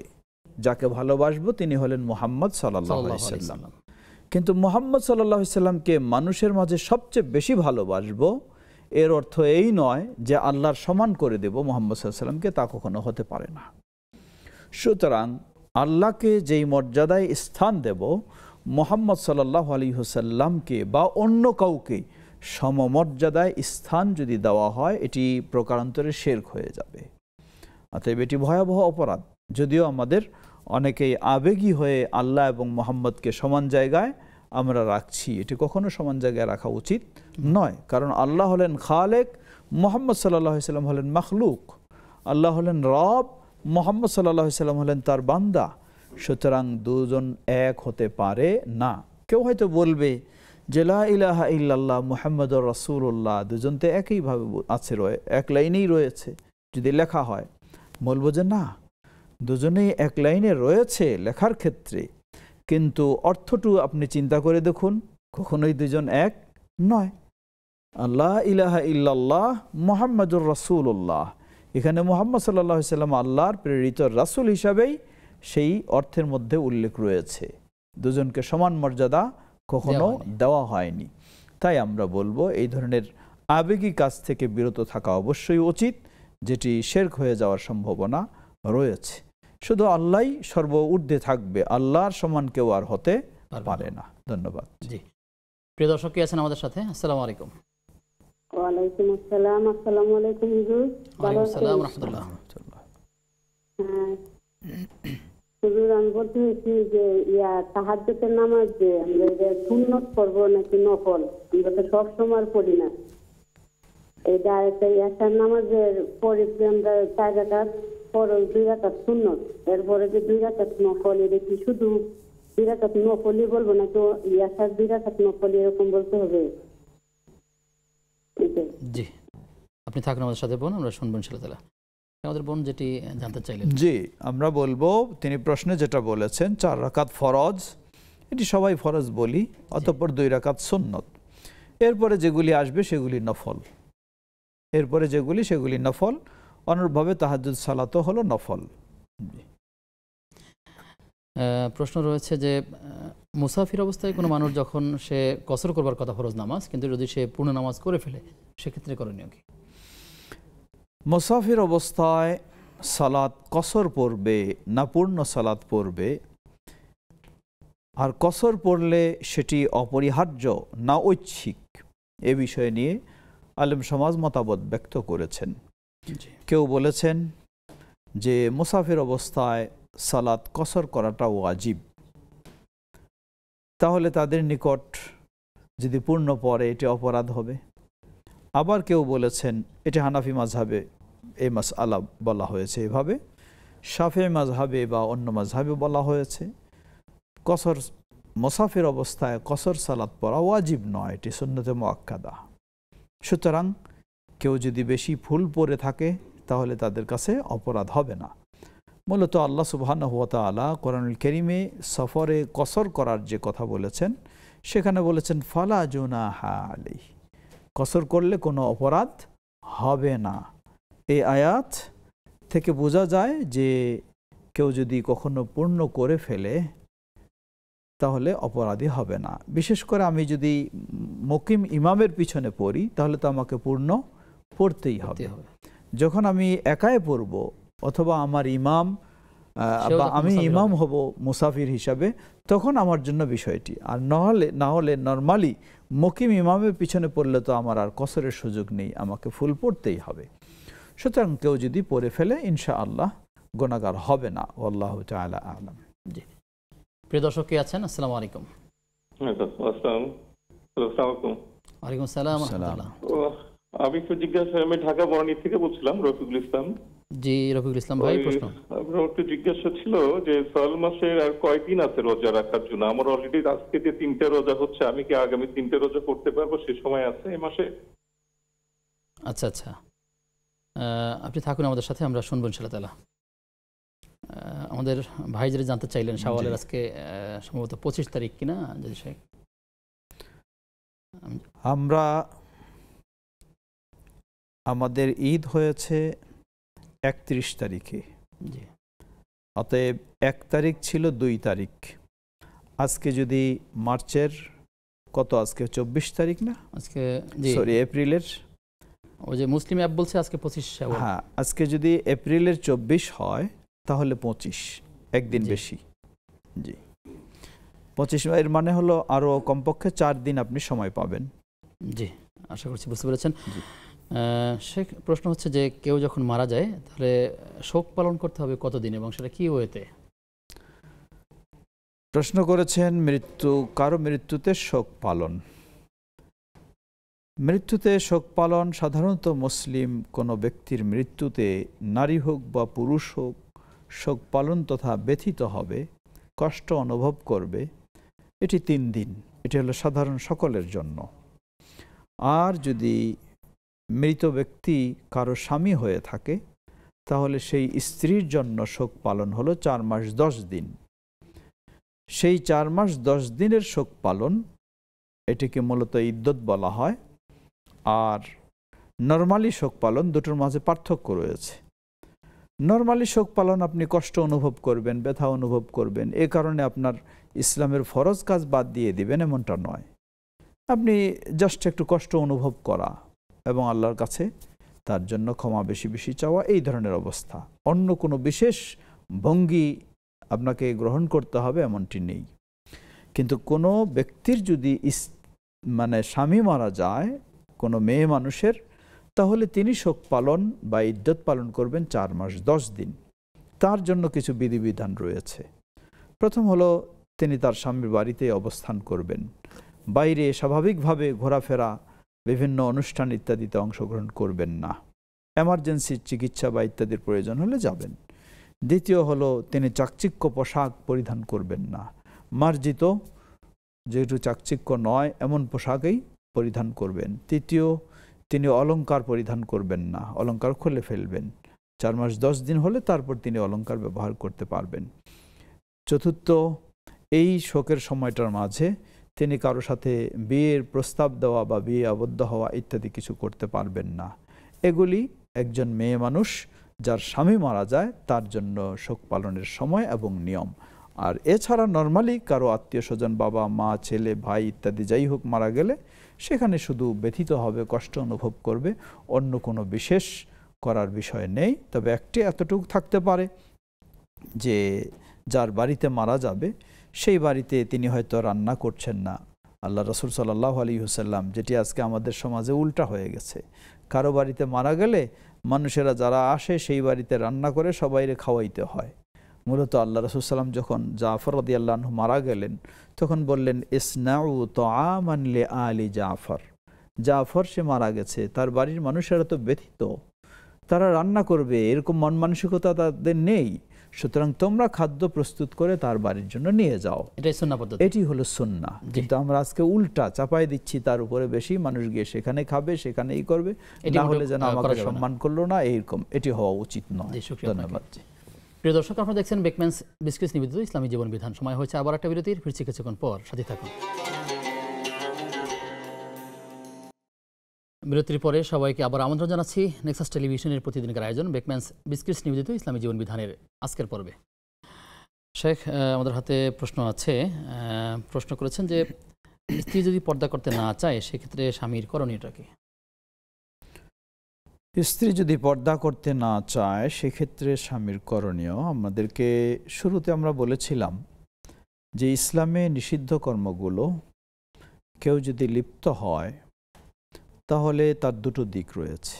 S2: যাকে ভালোবাসবো তিনি হলেন মুহাম্মদ সাল্লাল্লাহু আলাইহি ওয়াসাল্লাম। কিন্তু মুহাম্মদ সাল্লাল্লাহু আলাইহি ওয়াসাল্লামকে মানুষের মাঝে সবচেয়ে বেশি ভালোবাসবো, এর অর্থ এই নয় যে আল্লাহর সমান করে দেব মুহাম্মদ সাল্লাল্লাহু আলাইহি ওয়াসাল্লামকে, তা কখনো হতে পারে না। সুতরাং আল্লাহকে যেই মর্যাদায় স্থান দেব, মুহাম্মদ সাল্লাল্লাহু আলাইহি ওয়াসাল্লামকে বা অন্য কাউকে সমমর্যাদায় স্থান যদি দেওয়া হয়, এটি প্রকারান্তরে শিরক হয়ে যাবে। অতএব এটি ভয়াবহ অপরাধ। যদিও আমাদের অনেকেই আবেগী হয়ে আল্লাহ এবং মুহাম্মদকে সমান জায়গায় আমরা রাখছি, এটি কখনো সমান জায়গায় রাখা উচিত নয়। কারণ আল্লাহ হলেন খালেক, মুহাম্মদ সাল্লাল্লাহু আলাইহি ওয়াসাল্লাম হলেন মাখলুক। আল্লাহ হলেন রব, মুহাম্মদ সাল্লাল্লাহু আলাইহি ওয়াসাল্লাম হলেন তার বান্দা। সুতরাং দুজন এক হতে পারে না। কেউ হয়তো বলবে যে লা ইলাহা ইল্লাল্লাহ মুহাম্মাদুর রাসূলুল্লাহ, দুজন তো একইভাবে আছে, এক লাইনেই রয়েছে যদি লেখা হয়। বলবো যে না, দুজনেই এক লাইনে রয়েছে লেখার ক্ষেত্রে, কিন্তু অর্থটু আপনি চিন্তা করে দেখুন, কখনোই দুজন এক নয়। লা ইলাহা ইল্লাল্লাহ মুহাম্মাদুর রাসূলুল্লাহ, এখানে মুহাম্মদ সাল্লাল্লাহু আলাইহি ওয়াসাল্লাম আল্লাহর প্রেরিত রাসূল হিসাবেই সেই অর্থের মধ্যে উল্লেখ রয়েছে। দুজনকে সমান মর্যাদা কখনো দেওয়া হয়নি। তাই আমরা বলবো এই ধরনের আবেগী কাজ থেকে বিরত থাকা অবশ্যই উচিত, যেটি শিরক হয়ে যাওয়ার সম্ভাবনা রয়েছে। শুধু আল্লাহই সর্ব ঊর্ধ্বে থাকবে, আল্লাহর সমান কেউ আর হতে পারে না। ধন্যবাদ।
S1: জি, প্রিয় দর্শক কি আছেন আমাদের সাথে? আসসালামু আলাইকুম।
S8: ওয়ালাইকুম আসসালাম। আসসালামু আলাইকুম হুজুর।
S1: ওয়ালাইকুম আসসালাম ওয়া রাহমাতুল্লাহ।
S8: হ্যাঁ হুজুর, আমি বলতে চাইছি যে তাহাজ্জুদের নামাজ যে আমরা যে সুন্নত পড়বো নাকি নফল, আমরা তো সব সময় পড়ি না। এটা একটা ইয়াসার নামাজের পরে আমরা 4 রাকাত পরে 2 রাকাত সুন্নত, এরপরে যে 2 রাকাত নফল, এটা কি শুধু 2 রাকাত নফলই বলবো না তো ইয়াসার 2 রাকাত নফল এরকম বলতে হবে?
S1: জি, আপনি থাকুন আমাদের সাথে বোন, আমরা শুনবো ইনশাআল্লাহ। আমাদের বোন যেটি জানতে চাইলেন।
S2: জি, আমরা বলবো তিনি প্রশ্নে যেটা বলেছেন 4 রাকাত ফরজ, এটি সবাই ফরজ বলি, অতঃপর 2 রাকাত সুন্নত, এরপরে যেগুলি আসবে সেগুলি নফল, এরপরে যেগুলি সেগুলি নফল। অনুরূপভাবে তাহাজ্জুদ সালাতও হলো নফল।
S1: প্রশ্ন রয়েছে যে মুসাফির অবস্থায় কোনো মানুষ যখন সে কসর করবার কথা ফরজ নামাজ, কিন্তু যদি সে পূর্ণ নামাজ করে ফেলে সেক্ষেত্রে করণীয় কি?
S2: মুসাফির অবস্থায় সালাত কসর পড়বে না পূর্ণ সালাত পড়বে, আর কসর পড়লে সেটি অপরিহার্য না ঐচ্ছিক, এ বিষয় নিয়ে আলেম সমাজ মতামত ব্যক্ত করেছেন। কেউ বলেছেন যে মুসাফির অবস্থায় সালাত কসর করাটা ওয়াজিব, তাহলে তাদের নিকট যদি পূর্ণ পড়ে এটি অপরাধ হবে। আবার কেউ বলেছেন, এটি হানাফি মাযহাবে এই মাসআলা বলা হয়েছে এভাবে, শাফিঈ মাযহাবে বা অন্য মাযহাবে বলা হয়েছে কসর মুসাফির অবস্থায় কসর সালাত পড়া ওয়াজিব নয়, এটি সুন্নতে মুআক্কাদা। সুতরাং কেউ যদি বেশি ভুল পড়ে থাকে তাহলে তাদের কাছে অপরাধ হবে না। মূলত আল্লাহ সুবহানাহু ওয়া তাআলা কোরআনুল কারীমে সফরে কসর করার যে কথা বলেছেন, সেখানে বলেছেন ফালা জুনাহা আলাইহি, কসর করলে কোনো অপরাধ হবে না। এই আয়াত থেকে বোঝা যায় যে কেউ যদি কখনো পূর্ণ করে ফেলে তাহলে অপরাধী হবে না। বিশেষ করে আমি যদি মুকিম ইমামের পিছনে পড়ি তাহলে তো আমাকে পূর্ণ পড়তেই হবে। যখন আমি একাই পড়ব অথবা আমার ইমাম বা আমি ইমাম হব মুসাফির হিসাবে, তখন আমার জন্য বিষয়টি, আর না হলে নরমালি মুকিম ইমামের পিছনে পড়লে তো আমার আর কসরের সুযোগ নেই, আমাকে ফুল পড়তেই হবে। সুতরাং কেউ যদি পড়ে ফেলে ইনশাআল্লাহ গুনাহগার হবে না। আল্লাহু তাআলা আ'লাম।
S1: জি, প্রিয় দর্শক কি আছেন? আসসালামু আলাইকুম। ওয়ালাইকুম আসসালাম ওয়া রাহমাতুল্লাহ।
S9: আমি একটু জিজ্ঞাসা, আমি ঢাকা বনানী থেকে বলছিলাম, রফিকুল ইসলাম।
S1: জি রফিকুল ইসলাম ভাই, প্রশ্ন
S9: আপনার একটু জিজ্ঞাসা ছিল যে সওয়াল মাসের আর কয়দিন আছে রোজা রাখার জন্য? আমার অলরেডি আজকে যে 3টে রোজা হচ্ছে, আমি কি আগামী 3টে রোজা করতে পারবো? সে সময় আছে এই মাসে?
S1: আচ্ছা আচ্ছা, আপনি থাকুন আমাদের সাথে, আমরা শুনবো ইনশাআল্লাহ তাআলা। আমাদের ভাই যেটা জানতে চাইলেন শাওয়ালের আজকে সম্ভবত 25 তারিখ কিনা, যদি
S2: আমরা আমাদের ঈদ হয়েছে 31 তারিখে, অতএব 1 তারিখ ছিল 2 তারিখ। আজকে যদি মার্চের কত, আজকে 24 তারিখ না, আজকে সরি এপ্রিলের,
S1: ওই যে মুসলিম অ্যাপ বলছে আজকে 25 শাওয়াল।
S2: হ্যাঁ, আজকে যদি এপ্রিলের 24 হয় তাহলে 25, একদিন বেশি। জি, 25 এর মানে হলো আরো কমপক্ষে 4 দিন আপনি সময় পাবেন।
S1: জি, আশা করছি বুঝতে পেরেছেন। সে প্রশ্ন হচ্ছে যে কেউ যখন মারা যায় তাহলে শোক পালন করতে হবে কতদিন এবং সেটা কি ওয়েতে?
S2: প্রশ্ন করেছেন কারো মৃত্যুতে শোক পালন। মৃত্যুতে শোক পালন সাধারণত মুসলিম কোনো ব্যক্তির মৃত্যুতে নারী হোক বা পুরুষ হোক শোক পালন তথা ব্যথিত হবে, কষ্ট অনুভব করবে। এটি 3 দিন, এটি হলো সাধারণ সকলের জন্য। আর যদি মৃত ব্যক্তি কারো স্বামী হয়ে থাকে তাহলে সেই স্ত্রীর জন্য শোক পালন হলো 4 মাস 10 দিন। সেই 4 মাস 10 দিনের শোক পালন, এটিকে মূলত ইদ্যত বলা হয়। আর নরমালি শোক পালন, দুটোর মাঝে পার্থক্য রয়েছে। নরমালি শোক পালন আপনি কষ্ট অনুভব করবেন, ব্যথা অনুভব করবেন, এ কারণে আপনার ইসলামের ফরজ কাজ বাদ দিয়ে দিবেন এমনটা নয়। আপনি জাস্ট একটু কষ্ট অনুভব করা এবং আল্লাহর কাছে তার জন্য ক্ষমা বেশি বেশি চাওয়া, এই ধরনের অবস্থা। অন্য কোনো বিশেষ ভঙ্গি আপনাকে গ্রহণ করতে হবে এমনটি নেই। কিন্তু কোনো ব্যক্তির যদি স্বামী মারা যায় কোনো মেয়ে মানুষের, তাহলে তিনি শোক পালন বা ইদ্যত পালন করবেন 4 মাস 10 দিন। তার জন্য কিছু বিধিবিধান রয়েছে। প্রথম হলো তিনি তার স্বামীর বাড়িতে অবস্থান করবেন, বাইরে স্বাভাবিকভাবে ঘোরাফেরা, বিভিন্ন অনুষ্ঠান ইত্যাদিতে অংশগ্রহণ করবেন না। এমার্জেন্সি চিকিৎসা বা ইত্যাদির প্রয়োজন হলে যাবেন। দ্বিতীয় হলো তিনি চাকচিক্য পোশাক পরিধান করবেন না, মার্জিত যেহেতু চাকচিক্য নয় এমন পোশাকই পরিধান করবেন। তৃতীয়, তিনি অলংকার পরিধান করবেন না, অলংকার খুলে ফেলবেন। 4 মাস 10 দিন হলে তারপর তিনি অলংকার ব্যবহার করতে পারবেন। চতুর্থ, এই শোকের সময়টার মাঝে তিনি কারো সাথে বিয়ের প্রস্তাব দেওয়া বা বিয়ে আবদ্ধ হওয়া ইত্যাদি কিছু করতে পারবেন না। এগুলি একজন মেয়ে মানুষ যার স্বামী মারা যায় তার জন্য শোক পালনের সময় এবং নিয়ম। আর এছাড়া নর্মালি কারো আত্মীয় স্বজন, বাবা মা ছেলে ভাই ইত্যাদি যাই হোক মারা গেলে সেখানে শুধু ব্যথিত হবে, কষ্ট অনুভব করবে, অন্য কোনো বিশেষ করার বিষয় নেই। তবে একটি এতটুকু থাকতে পারে যে যার বাড়িতে মারা যাবে সেই বাড়িতে তিনি হয়তো রান্না করছেন না। আল্লাহ রাসূল সাল্লাল্লাহু আলাইহি ওয়াসাল্লাম, যেটি আজকে আমাদের সমাজে উল্টা হয়ে গেছে, কারো বাড়িতে মারা গেলে মানুষেরা যারা আসে সেই বাড়িতে রান্না করে সবাইরে খাওয়াইতে হয়। মূলত আল্লাহ রাসূল সাল্লাম যখন জাফর রাদিয়াল্লাহু আনহু মারা গেলেন তখন বললেন, ইসনাউ তাআমান লি আলি জাফর। জাফর সে মারা গেছে, তার বাড়ির মানুষেরা তো ব্যথিত, তারা রান্না করবে এরকম মন মানসিকতা তাদের নেই, সুতরাং তোমরা খাদ্য প্রস্তুত করে তার বাড়ির জন্য নিয়ে যাও।
S1: এটাই সুন্নাহ পদ্ধতি,
S2: এটি হলো সুন্নাহ। কিন্তু আমরা আজকে উল্টা চাপাই দিচ্ছি, তার উপরে বেশি মানুষ গিয়ে সেখানে খাবে, সেখানেই করবে, না হলে যেন আমাকে সম্মান করলো না, এইরকম এটি হওয়া উচিত নয়। ধন্যবাদ।
S1: প্রিয় দর্শক, আপনারা দেখছেন বেকম্যানস বিসকিটস নিবেদিত ইসলামী জীবন বিধান। সময় হয়েছে আবার একটা বিরতির, ফিরছি কিছুক্ষণ পর, সাথে থাকুন। বিরতির পরে সবাইকে আবার আমন্ত্রণ জানাচ্ছি নেক্সাস টেলিভিশনের প্রতিদিনকার আয়োজন বেকম্যানস বিসকিটস নিবেদিত ইসলামী জীবন বিধানের আজকের পর্বে। শেখ, আমাদের হাতে প্রশ্ন আছে। প্রশ্ন করেছেন যে স্ত্রী যদি পর্দা করতে না চায় সেক্ষেত্রে স্বামীর করণীয়টা কি?
S2: স্ত্রী যদি পর্দা করতে না চায় সেক্ষেত্রে স্বামীর করণীয়, আমাদেরকে শুরুতে আমরা বলেছিলাম যে ইসলামে নিষিদ্ধ কর্মগুলো কেউ যদি লিপ্ত হয় তাহলে তার দুটো দিক রয়েছে,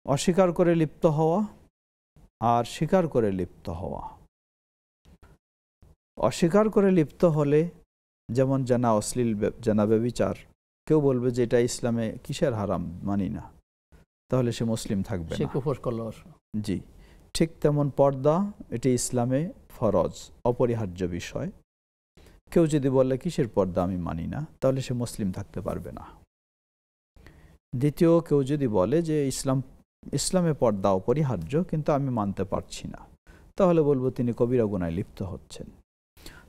S2: অস্বীকার করে লিপ্ত হওয়া আর স্বীকার করে লিপ্ত হওয়া। অস্বীকার করে লিপ্ত হলে যেমন জানা অশ্লীল জানা ব্যভিচার, কেউ বলবে যে এটা ইসলামে কিসের হারাম, মানি না, তাহলে সে মুসলিম থাকবে না, জি। ঠিক তেমন পর্দা, এটি ইসলামে ফরজ অপরিহার্য বিষয়। কেউ যদি বলে কিসের পর্দা, আমি মানি না, তাহলে সে মুসলিম থাকতে পারবে না। দ্বিতীয়, কেউ যদি বলে যে ইসলামে পর্দা অপরিহার্য কিন্তু আমি মানতে পারছি না, তাহলে বলবো তিনি কবিরা গুনায় লিপ্ত হচ্ছেন।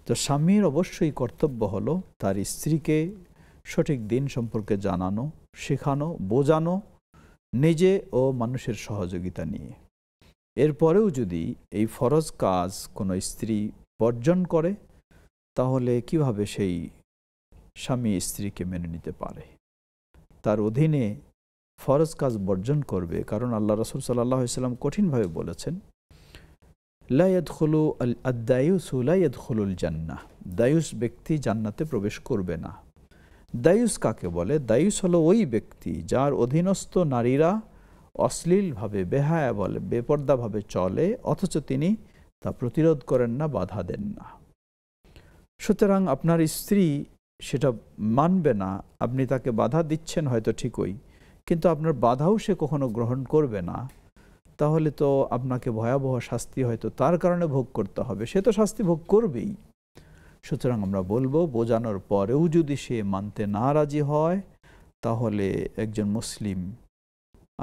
S2: তো স্বামীর অবশ্যই কর্তব্য হলো তার স্ত্রীকে সঠিক দিন সম্পর্কে জানানো, শেখানো, বোঝানো, নিজে ও মানুষের সহযোগিতা নিয়ে। এরপরেও যদি এই ফরজ কাজ কোনো স্ত্রী বর্জন করে, তাহলে কিভাবে সেই স্বামী স্ত্রীকে মেনে নিতে পারে? তার অধীনে ফরজ কাজ বর্জন করবে, কারণ আল্লাহ রাসূল সাল্লাল্লাহু আলাইহি ওয়াসাল্লাম কঠিনভাবে বলেছেন, লা ইয়াদখুলু আদ-দায়ুসু লা ইয়াদখুলুল জান্নাহ, দায়ুস ব্যক্তি জান্নাতে প্রবেশ করবে না। দায়ুস কাকে বলে? দায়ুস হলো ওই ব্যক্তি যার অধীনস্থ নারীরা অশ্লীলভাবে, বেহায়া বলে, বেপর্দাভাবে চলে, অথচ তিনি তা প্রতিরোধ করেন না, বাধা দেন না। সুতরাং আপনার স্ত্রী সেটা মানবে না, আপনি তাকে বাধা দিচ্ছেন হয়তো ঠিকই, কিন্তু আপনার বাধাও সে কখনো গ্রহণ করবে না, তাহলে তো আপনাকে ভয়াবহ শাস্তি হয়তো তার কারণে ভোগ করতে হবে, সে তো শাস্তি ভোগ করবেই। সুতরাং আমরা বলবো, বোঝানোর পরেও যদি সে মানতে না রাজি হয়, তাহলে একজন মুসলিম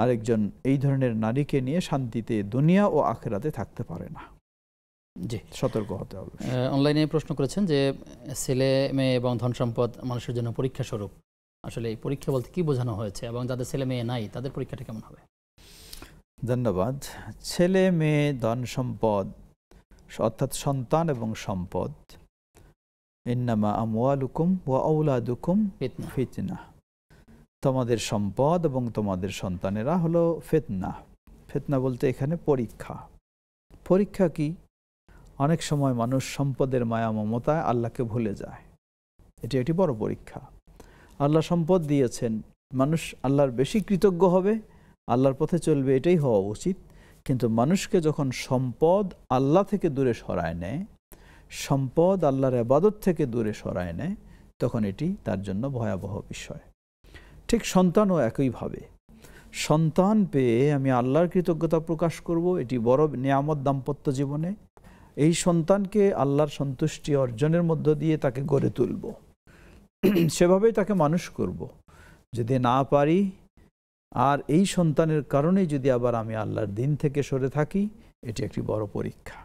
S2: আরেকজন এই ধরনের নারীকে নিয়ে শান্তিতে দুনিয়া ও আখিরাতে থাকতে পারে না।
S1: জি,
S2: সতর্ক হতে হবে।
S1: অনলাইনে প্রশ্ন করেছেন যে ছেলে মেয়ে এবং ধন সম্পদ মানুষের জন্য পরীক্ষা স্বরূপ, আসলে এই পরীক্ষা বলতে কি বোঝানো হয়েছে, এবং যাদের ছেলে মেয়ে নাই তাদের পরীক্ষাটা কেমন হবে?
S2: ধন্যবাদ। ছেলে মেয়ে, ধন সম্পদ অর্থাৎ সন্তান এবং সম্পদ, ইন্নামা আমওয়ালুকুম ওয়া আওলাদুকুম ফিতনা, তোমাদের সম্পদ এবং তোমাদের সন্তানেরা হলো ফিতনা। ফিতনা বলতে এখানে পরীক্ষা। পরীক্ষা কি? অনেক সময় মানুষ সম্পদের মায়া মমতায় আল্লাহকে ভুলে যায়, এটি একটি বড় পরীক্ষা। আল্লাহ সম্পদ দিয়েছেন, মানুষ আল্লাহর বেশি কৃতজ্ঞ হবে, আল্লাহর পথে চলবে, এটাই হওয়া উচিত। কিন্তু মানুষকে যখন সম্পদ আল্লাহ থেকে দূরে সরায় নেয়, সম্পদ আল্লাহর ইবাদত থেকে দূরে সরায় নেয়, তখন এটি তার জন্য ভয়াবহ বিষয়। ঠিক সন্তানও একইভাবে, সন্তান পেয়ে আমি আল্লাহর কৃতজ্ঞতা প্রকাশ করব, এটি বড় নিয়ামত দাম্পত্য জীবনে। এই সন্তানকে আল্লাহর সন্তুষ্টি অর্জনের মধ্য দিয়ে তাকে গড়ে তুলব, সেভাবেই তাকে মানুষ করব। যদি না পারি, আর এই সন্তানের কারণেই যদি আবার আমি আল্লাহর দিন থেকে সরে থাকি, এটি একটি বড় পরীক্ষা।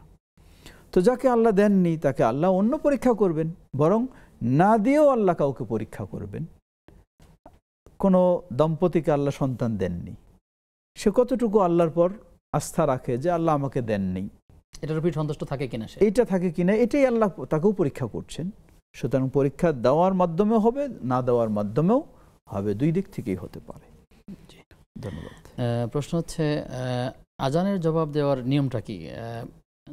S2: তো যাকে আল্লাহ দেননি তাকে আল্লাহ অন্য পরীক্ষা করবেন, বরং না দিয়েও আল্লাহ কাউকে পরীক্ষা করবেন। কোনো দম্পতিকে আল্লাহ সন্তান দেননি, সে কতটুকু আল্লাহর পর আস্থা রাখে যে আল্লাহ আমাকে দেননি,
S1: এটার উপর সন্তুষ্ট থাকে কিনা,
S2: এইটা থাকে কিনা, এটাই আল্লাহ তাকেও পরীক্ষা করছেন। সুতরাং পরীক্ষা দেওয়ার মাধ্যমেও হবে, না দেওয়ার মাধ্যমেও হবে, দুই দিক থেকেই হতে পারে। ধন্যবাদ।
S1: প্রশ্ন হচ্ছে আজানের জবাব দেওয়ার নিয়মটা কি,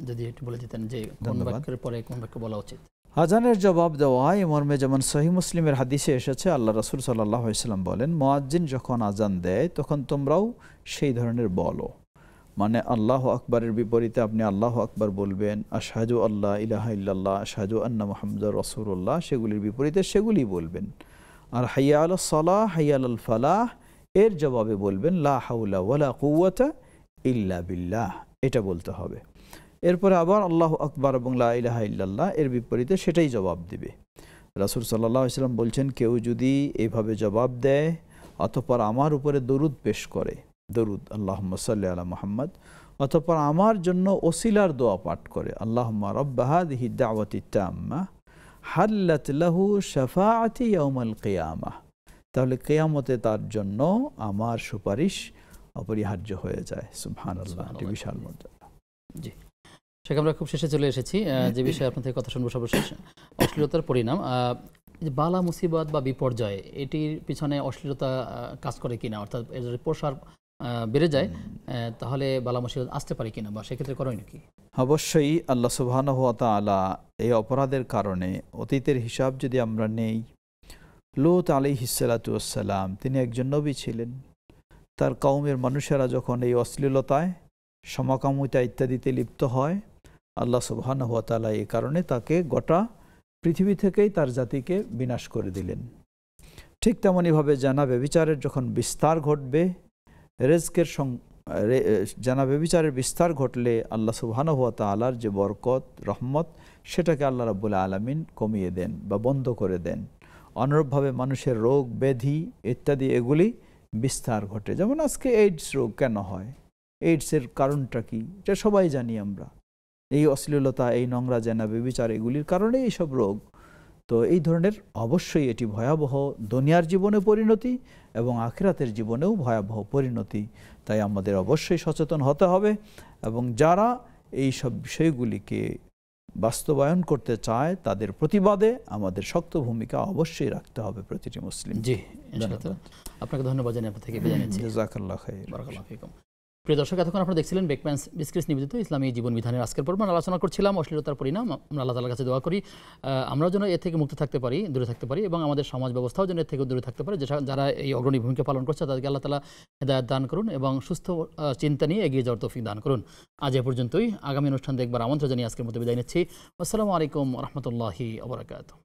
S1: যদি একটু বলে দিতেন যে কোন বাক্যের পরে কোন বাক্য বলা উচিত?
S2: আজানের জবাব দেওয়া এই মর্মে যেমন সহিহ মুসলিমের হাদিসে এসেছে, আল্লাহ রাসূল সাল্লাল্লাহু আলাইহি ওয়াসাল্লাম বলেন, মুয়াজ্জিন যখন আজান দেয় তখন তোমরাও সেই ধরনের বলো। মানে আল্লাহু আকবারের বিপরীতে আপনি আল্লাহু আকবার বলবেন, আশহাদু আল্লা ইলাহা ইল্লাল্লাহ, আশহাদু আন্না মুহাম্মাদুর রাসূলুল্লাহ, সেগুলির বিপরীতে সেগুলি বলবেন। আর হাইয়া আলাস সালাহ, হাইয়া আলাল ফালাহ, এর জবাবে বলবেন লা হাওলা ওয়ালা কুওয়াতা ইল্লা বিল্লাহ, এটা বলতে হবে। এরপরে আবার আল্লাহু আকবার এবং লা ইলাহা ইল্লাল্লাহ এর বিপরীতে সেটাই জবাব দিবে। রাসূল সাল্লাল্লাহু আলাইহি ওয়াসাল্লাম বলছেন, কেউ যদি এভাবে জবাব দেয় অতঃপর আমার উপরে দরুদ পেশ করে, দরুদ আল্লাহুম্মা সাল্লি আলা মুহাম্মদ, অতঃপর আমার জন্য ওসিলার দোয়া পাঠ করে, আল্লাহুম্মা রাব্বা হাযিহি দাওয়াতি তাম্মা হাল্লাত লাহু শাফাআতি ইয়াউমাল কিয়ামাহ, তাহলে কিয়ামতে তার জন্য আমার সুপারিশ অপরিহার্য হয়ে যায়। সুবহানাল্লাহ, এটি বিশাল মর্যাদা।
S1: জি, সেখানে আমরা খুব শেষে চলে এসেছি। যে বিষয়ে আপনার থেকে কথা শুনবো সর্বশেষ, অশ্লীলতার পরিণাম। বালা মুসিবত বা বিপর্যয়, এটির পিছনে অশ্লীলতা কাজ করে কিনা, অর্থাৎ এর প্রসার বেড়ে যায়, তাহলে বালা মুসিবত আসতে পারে কিনা, বা সেক্ষেত্রে করণীয় কি?
S2: অবশ্যই আল্লাহ সুবহানাহু ওয়া তাআলা এই অপরাধের কারণে অতীতের হিসাব যদি আমরা নেই, লূত আলাইহিস সালাতু ওয়াস সালাম তিনি একজন নবী ছিলেন। তার কওমের মানুষেরা যখন এই অশ্লীলতায়, সমকামিতা ইত্যাদিতে লিপ্ত হয়, আল্লাহ সুবহানাহু ওয়া তাআলা এই কারণে তাকে গোটা পৃথিবী থেকেই তার জাতিকে বিনাশ করে দিলেন। ঠিক তেমনইভাবে জানা ব্যভিচারের যখন বিস্তার ঘটবে, রিজকের জানা ব্যভিচারের বিস্তার ঘটলে আল্লাহ সুবহানাহু ওয়া তাআলার যে বরকত, রহমত, সেটাকে আল্লাহ রাব্বুল আলামিন কমিয়ে দেন বা বন্ধ করে দেন। অনুরূপভাবে মানুষের রোগ ব্যাধি ইত্যাদি এগুলি বিস্তার ঘটে। যেমন আজকে এইডস রোগ কেন হয়, এইডসের কারণটা কি, এটা সবাই জানি আমরা। এই অশ্লীলতা, এই নোংরা জানা ব্যভিচার, এগুলির কারণে এইসব রোগ। তো তো এই ধরনের অবশ্যই এটি ভয়াবহ দুনিয়ার জীবনে পরিণতি এবং আখিরাতের জীবনেও ভয়াবহ পরিণতি। তাই আমাদের অবশ্যই সচেতন হতে হবে এবং যারা এই সব বিষয়গুলিকে বাস্তবায়ন করতে চায় তাদের প্রতিবাদে আমাদের শক্ত ভূমিকা অবশ্যই রাখতে হবে প্রতিটি মুসলিম।
S1: জি, ইনশাআল্লাহ। আপনাকে ধন্যবাদ জানিয়ে আপনার থেকে বিদায় নিচ্ছি।
S2: জাযাকাল্লাহু খাইর।
S1: বারাকাল্লাহু ফিকুম। প্রিয় দর্শক, এতক্ষণ আপনারা দেখছিলেন বেকম্যানস বিসকিটস নিবেদিত ইসলামী জীবন বিধানের আজকের পর্ব আলোচনা করছিলাম অশ্লীলতার পরিণাম। আমরা আল্লাহ তাআলার কাছে দোয়া করি আমরা যেন এর থেকে মুক্ত থাকতে পারি, দূরে থাকতে পারি এবং আমাদের সমাজ ব্যবস্থাও যেন এর থেকে দূরে থাকতে পারে। যারা এই অগ্রণী ভূমিকা পালন করছে তাদেরকে আল্লাহ তাআলা হেদায়েত দান করুন এবং সুস্থ চিন্তা নিয়ে এগিয়ে যাওয়ার তৌফিক দান করুন। আজ এ পর্যন্তই। আগামী অনুষ্ঠান দেখবার আমন্ত্রণ জানিয়ে আজকের মতো বিদায় নিচ্ছি। আসসালামু আলাইকুম ওয়া রাহমাতুল্লাহি ওয়া বারাকাতুহু।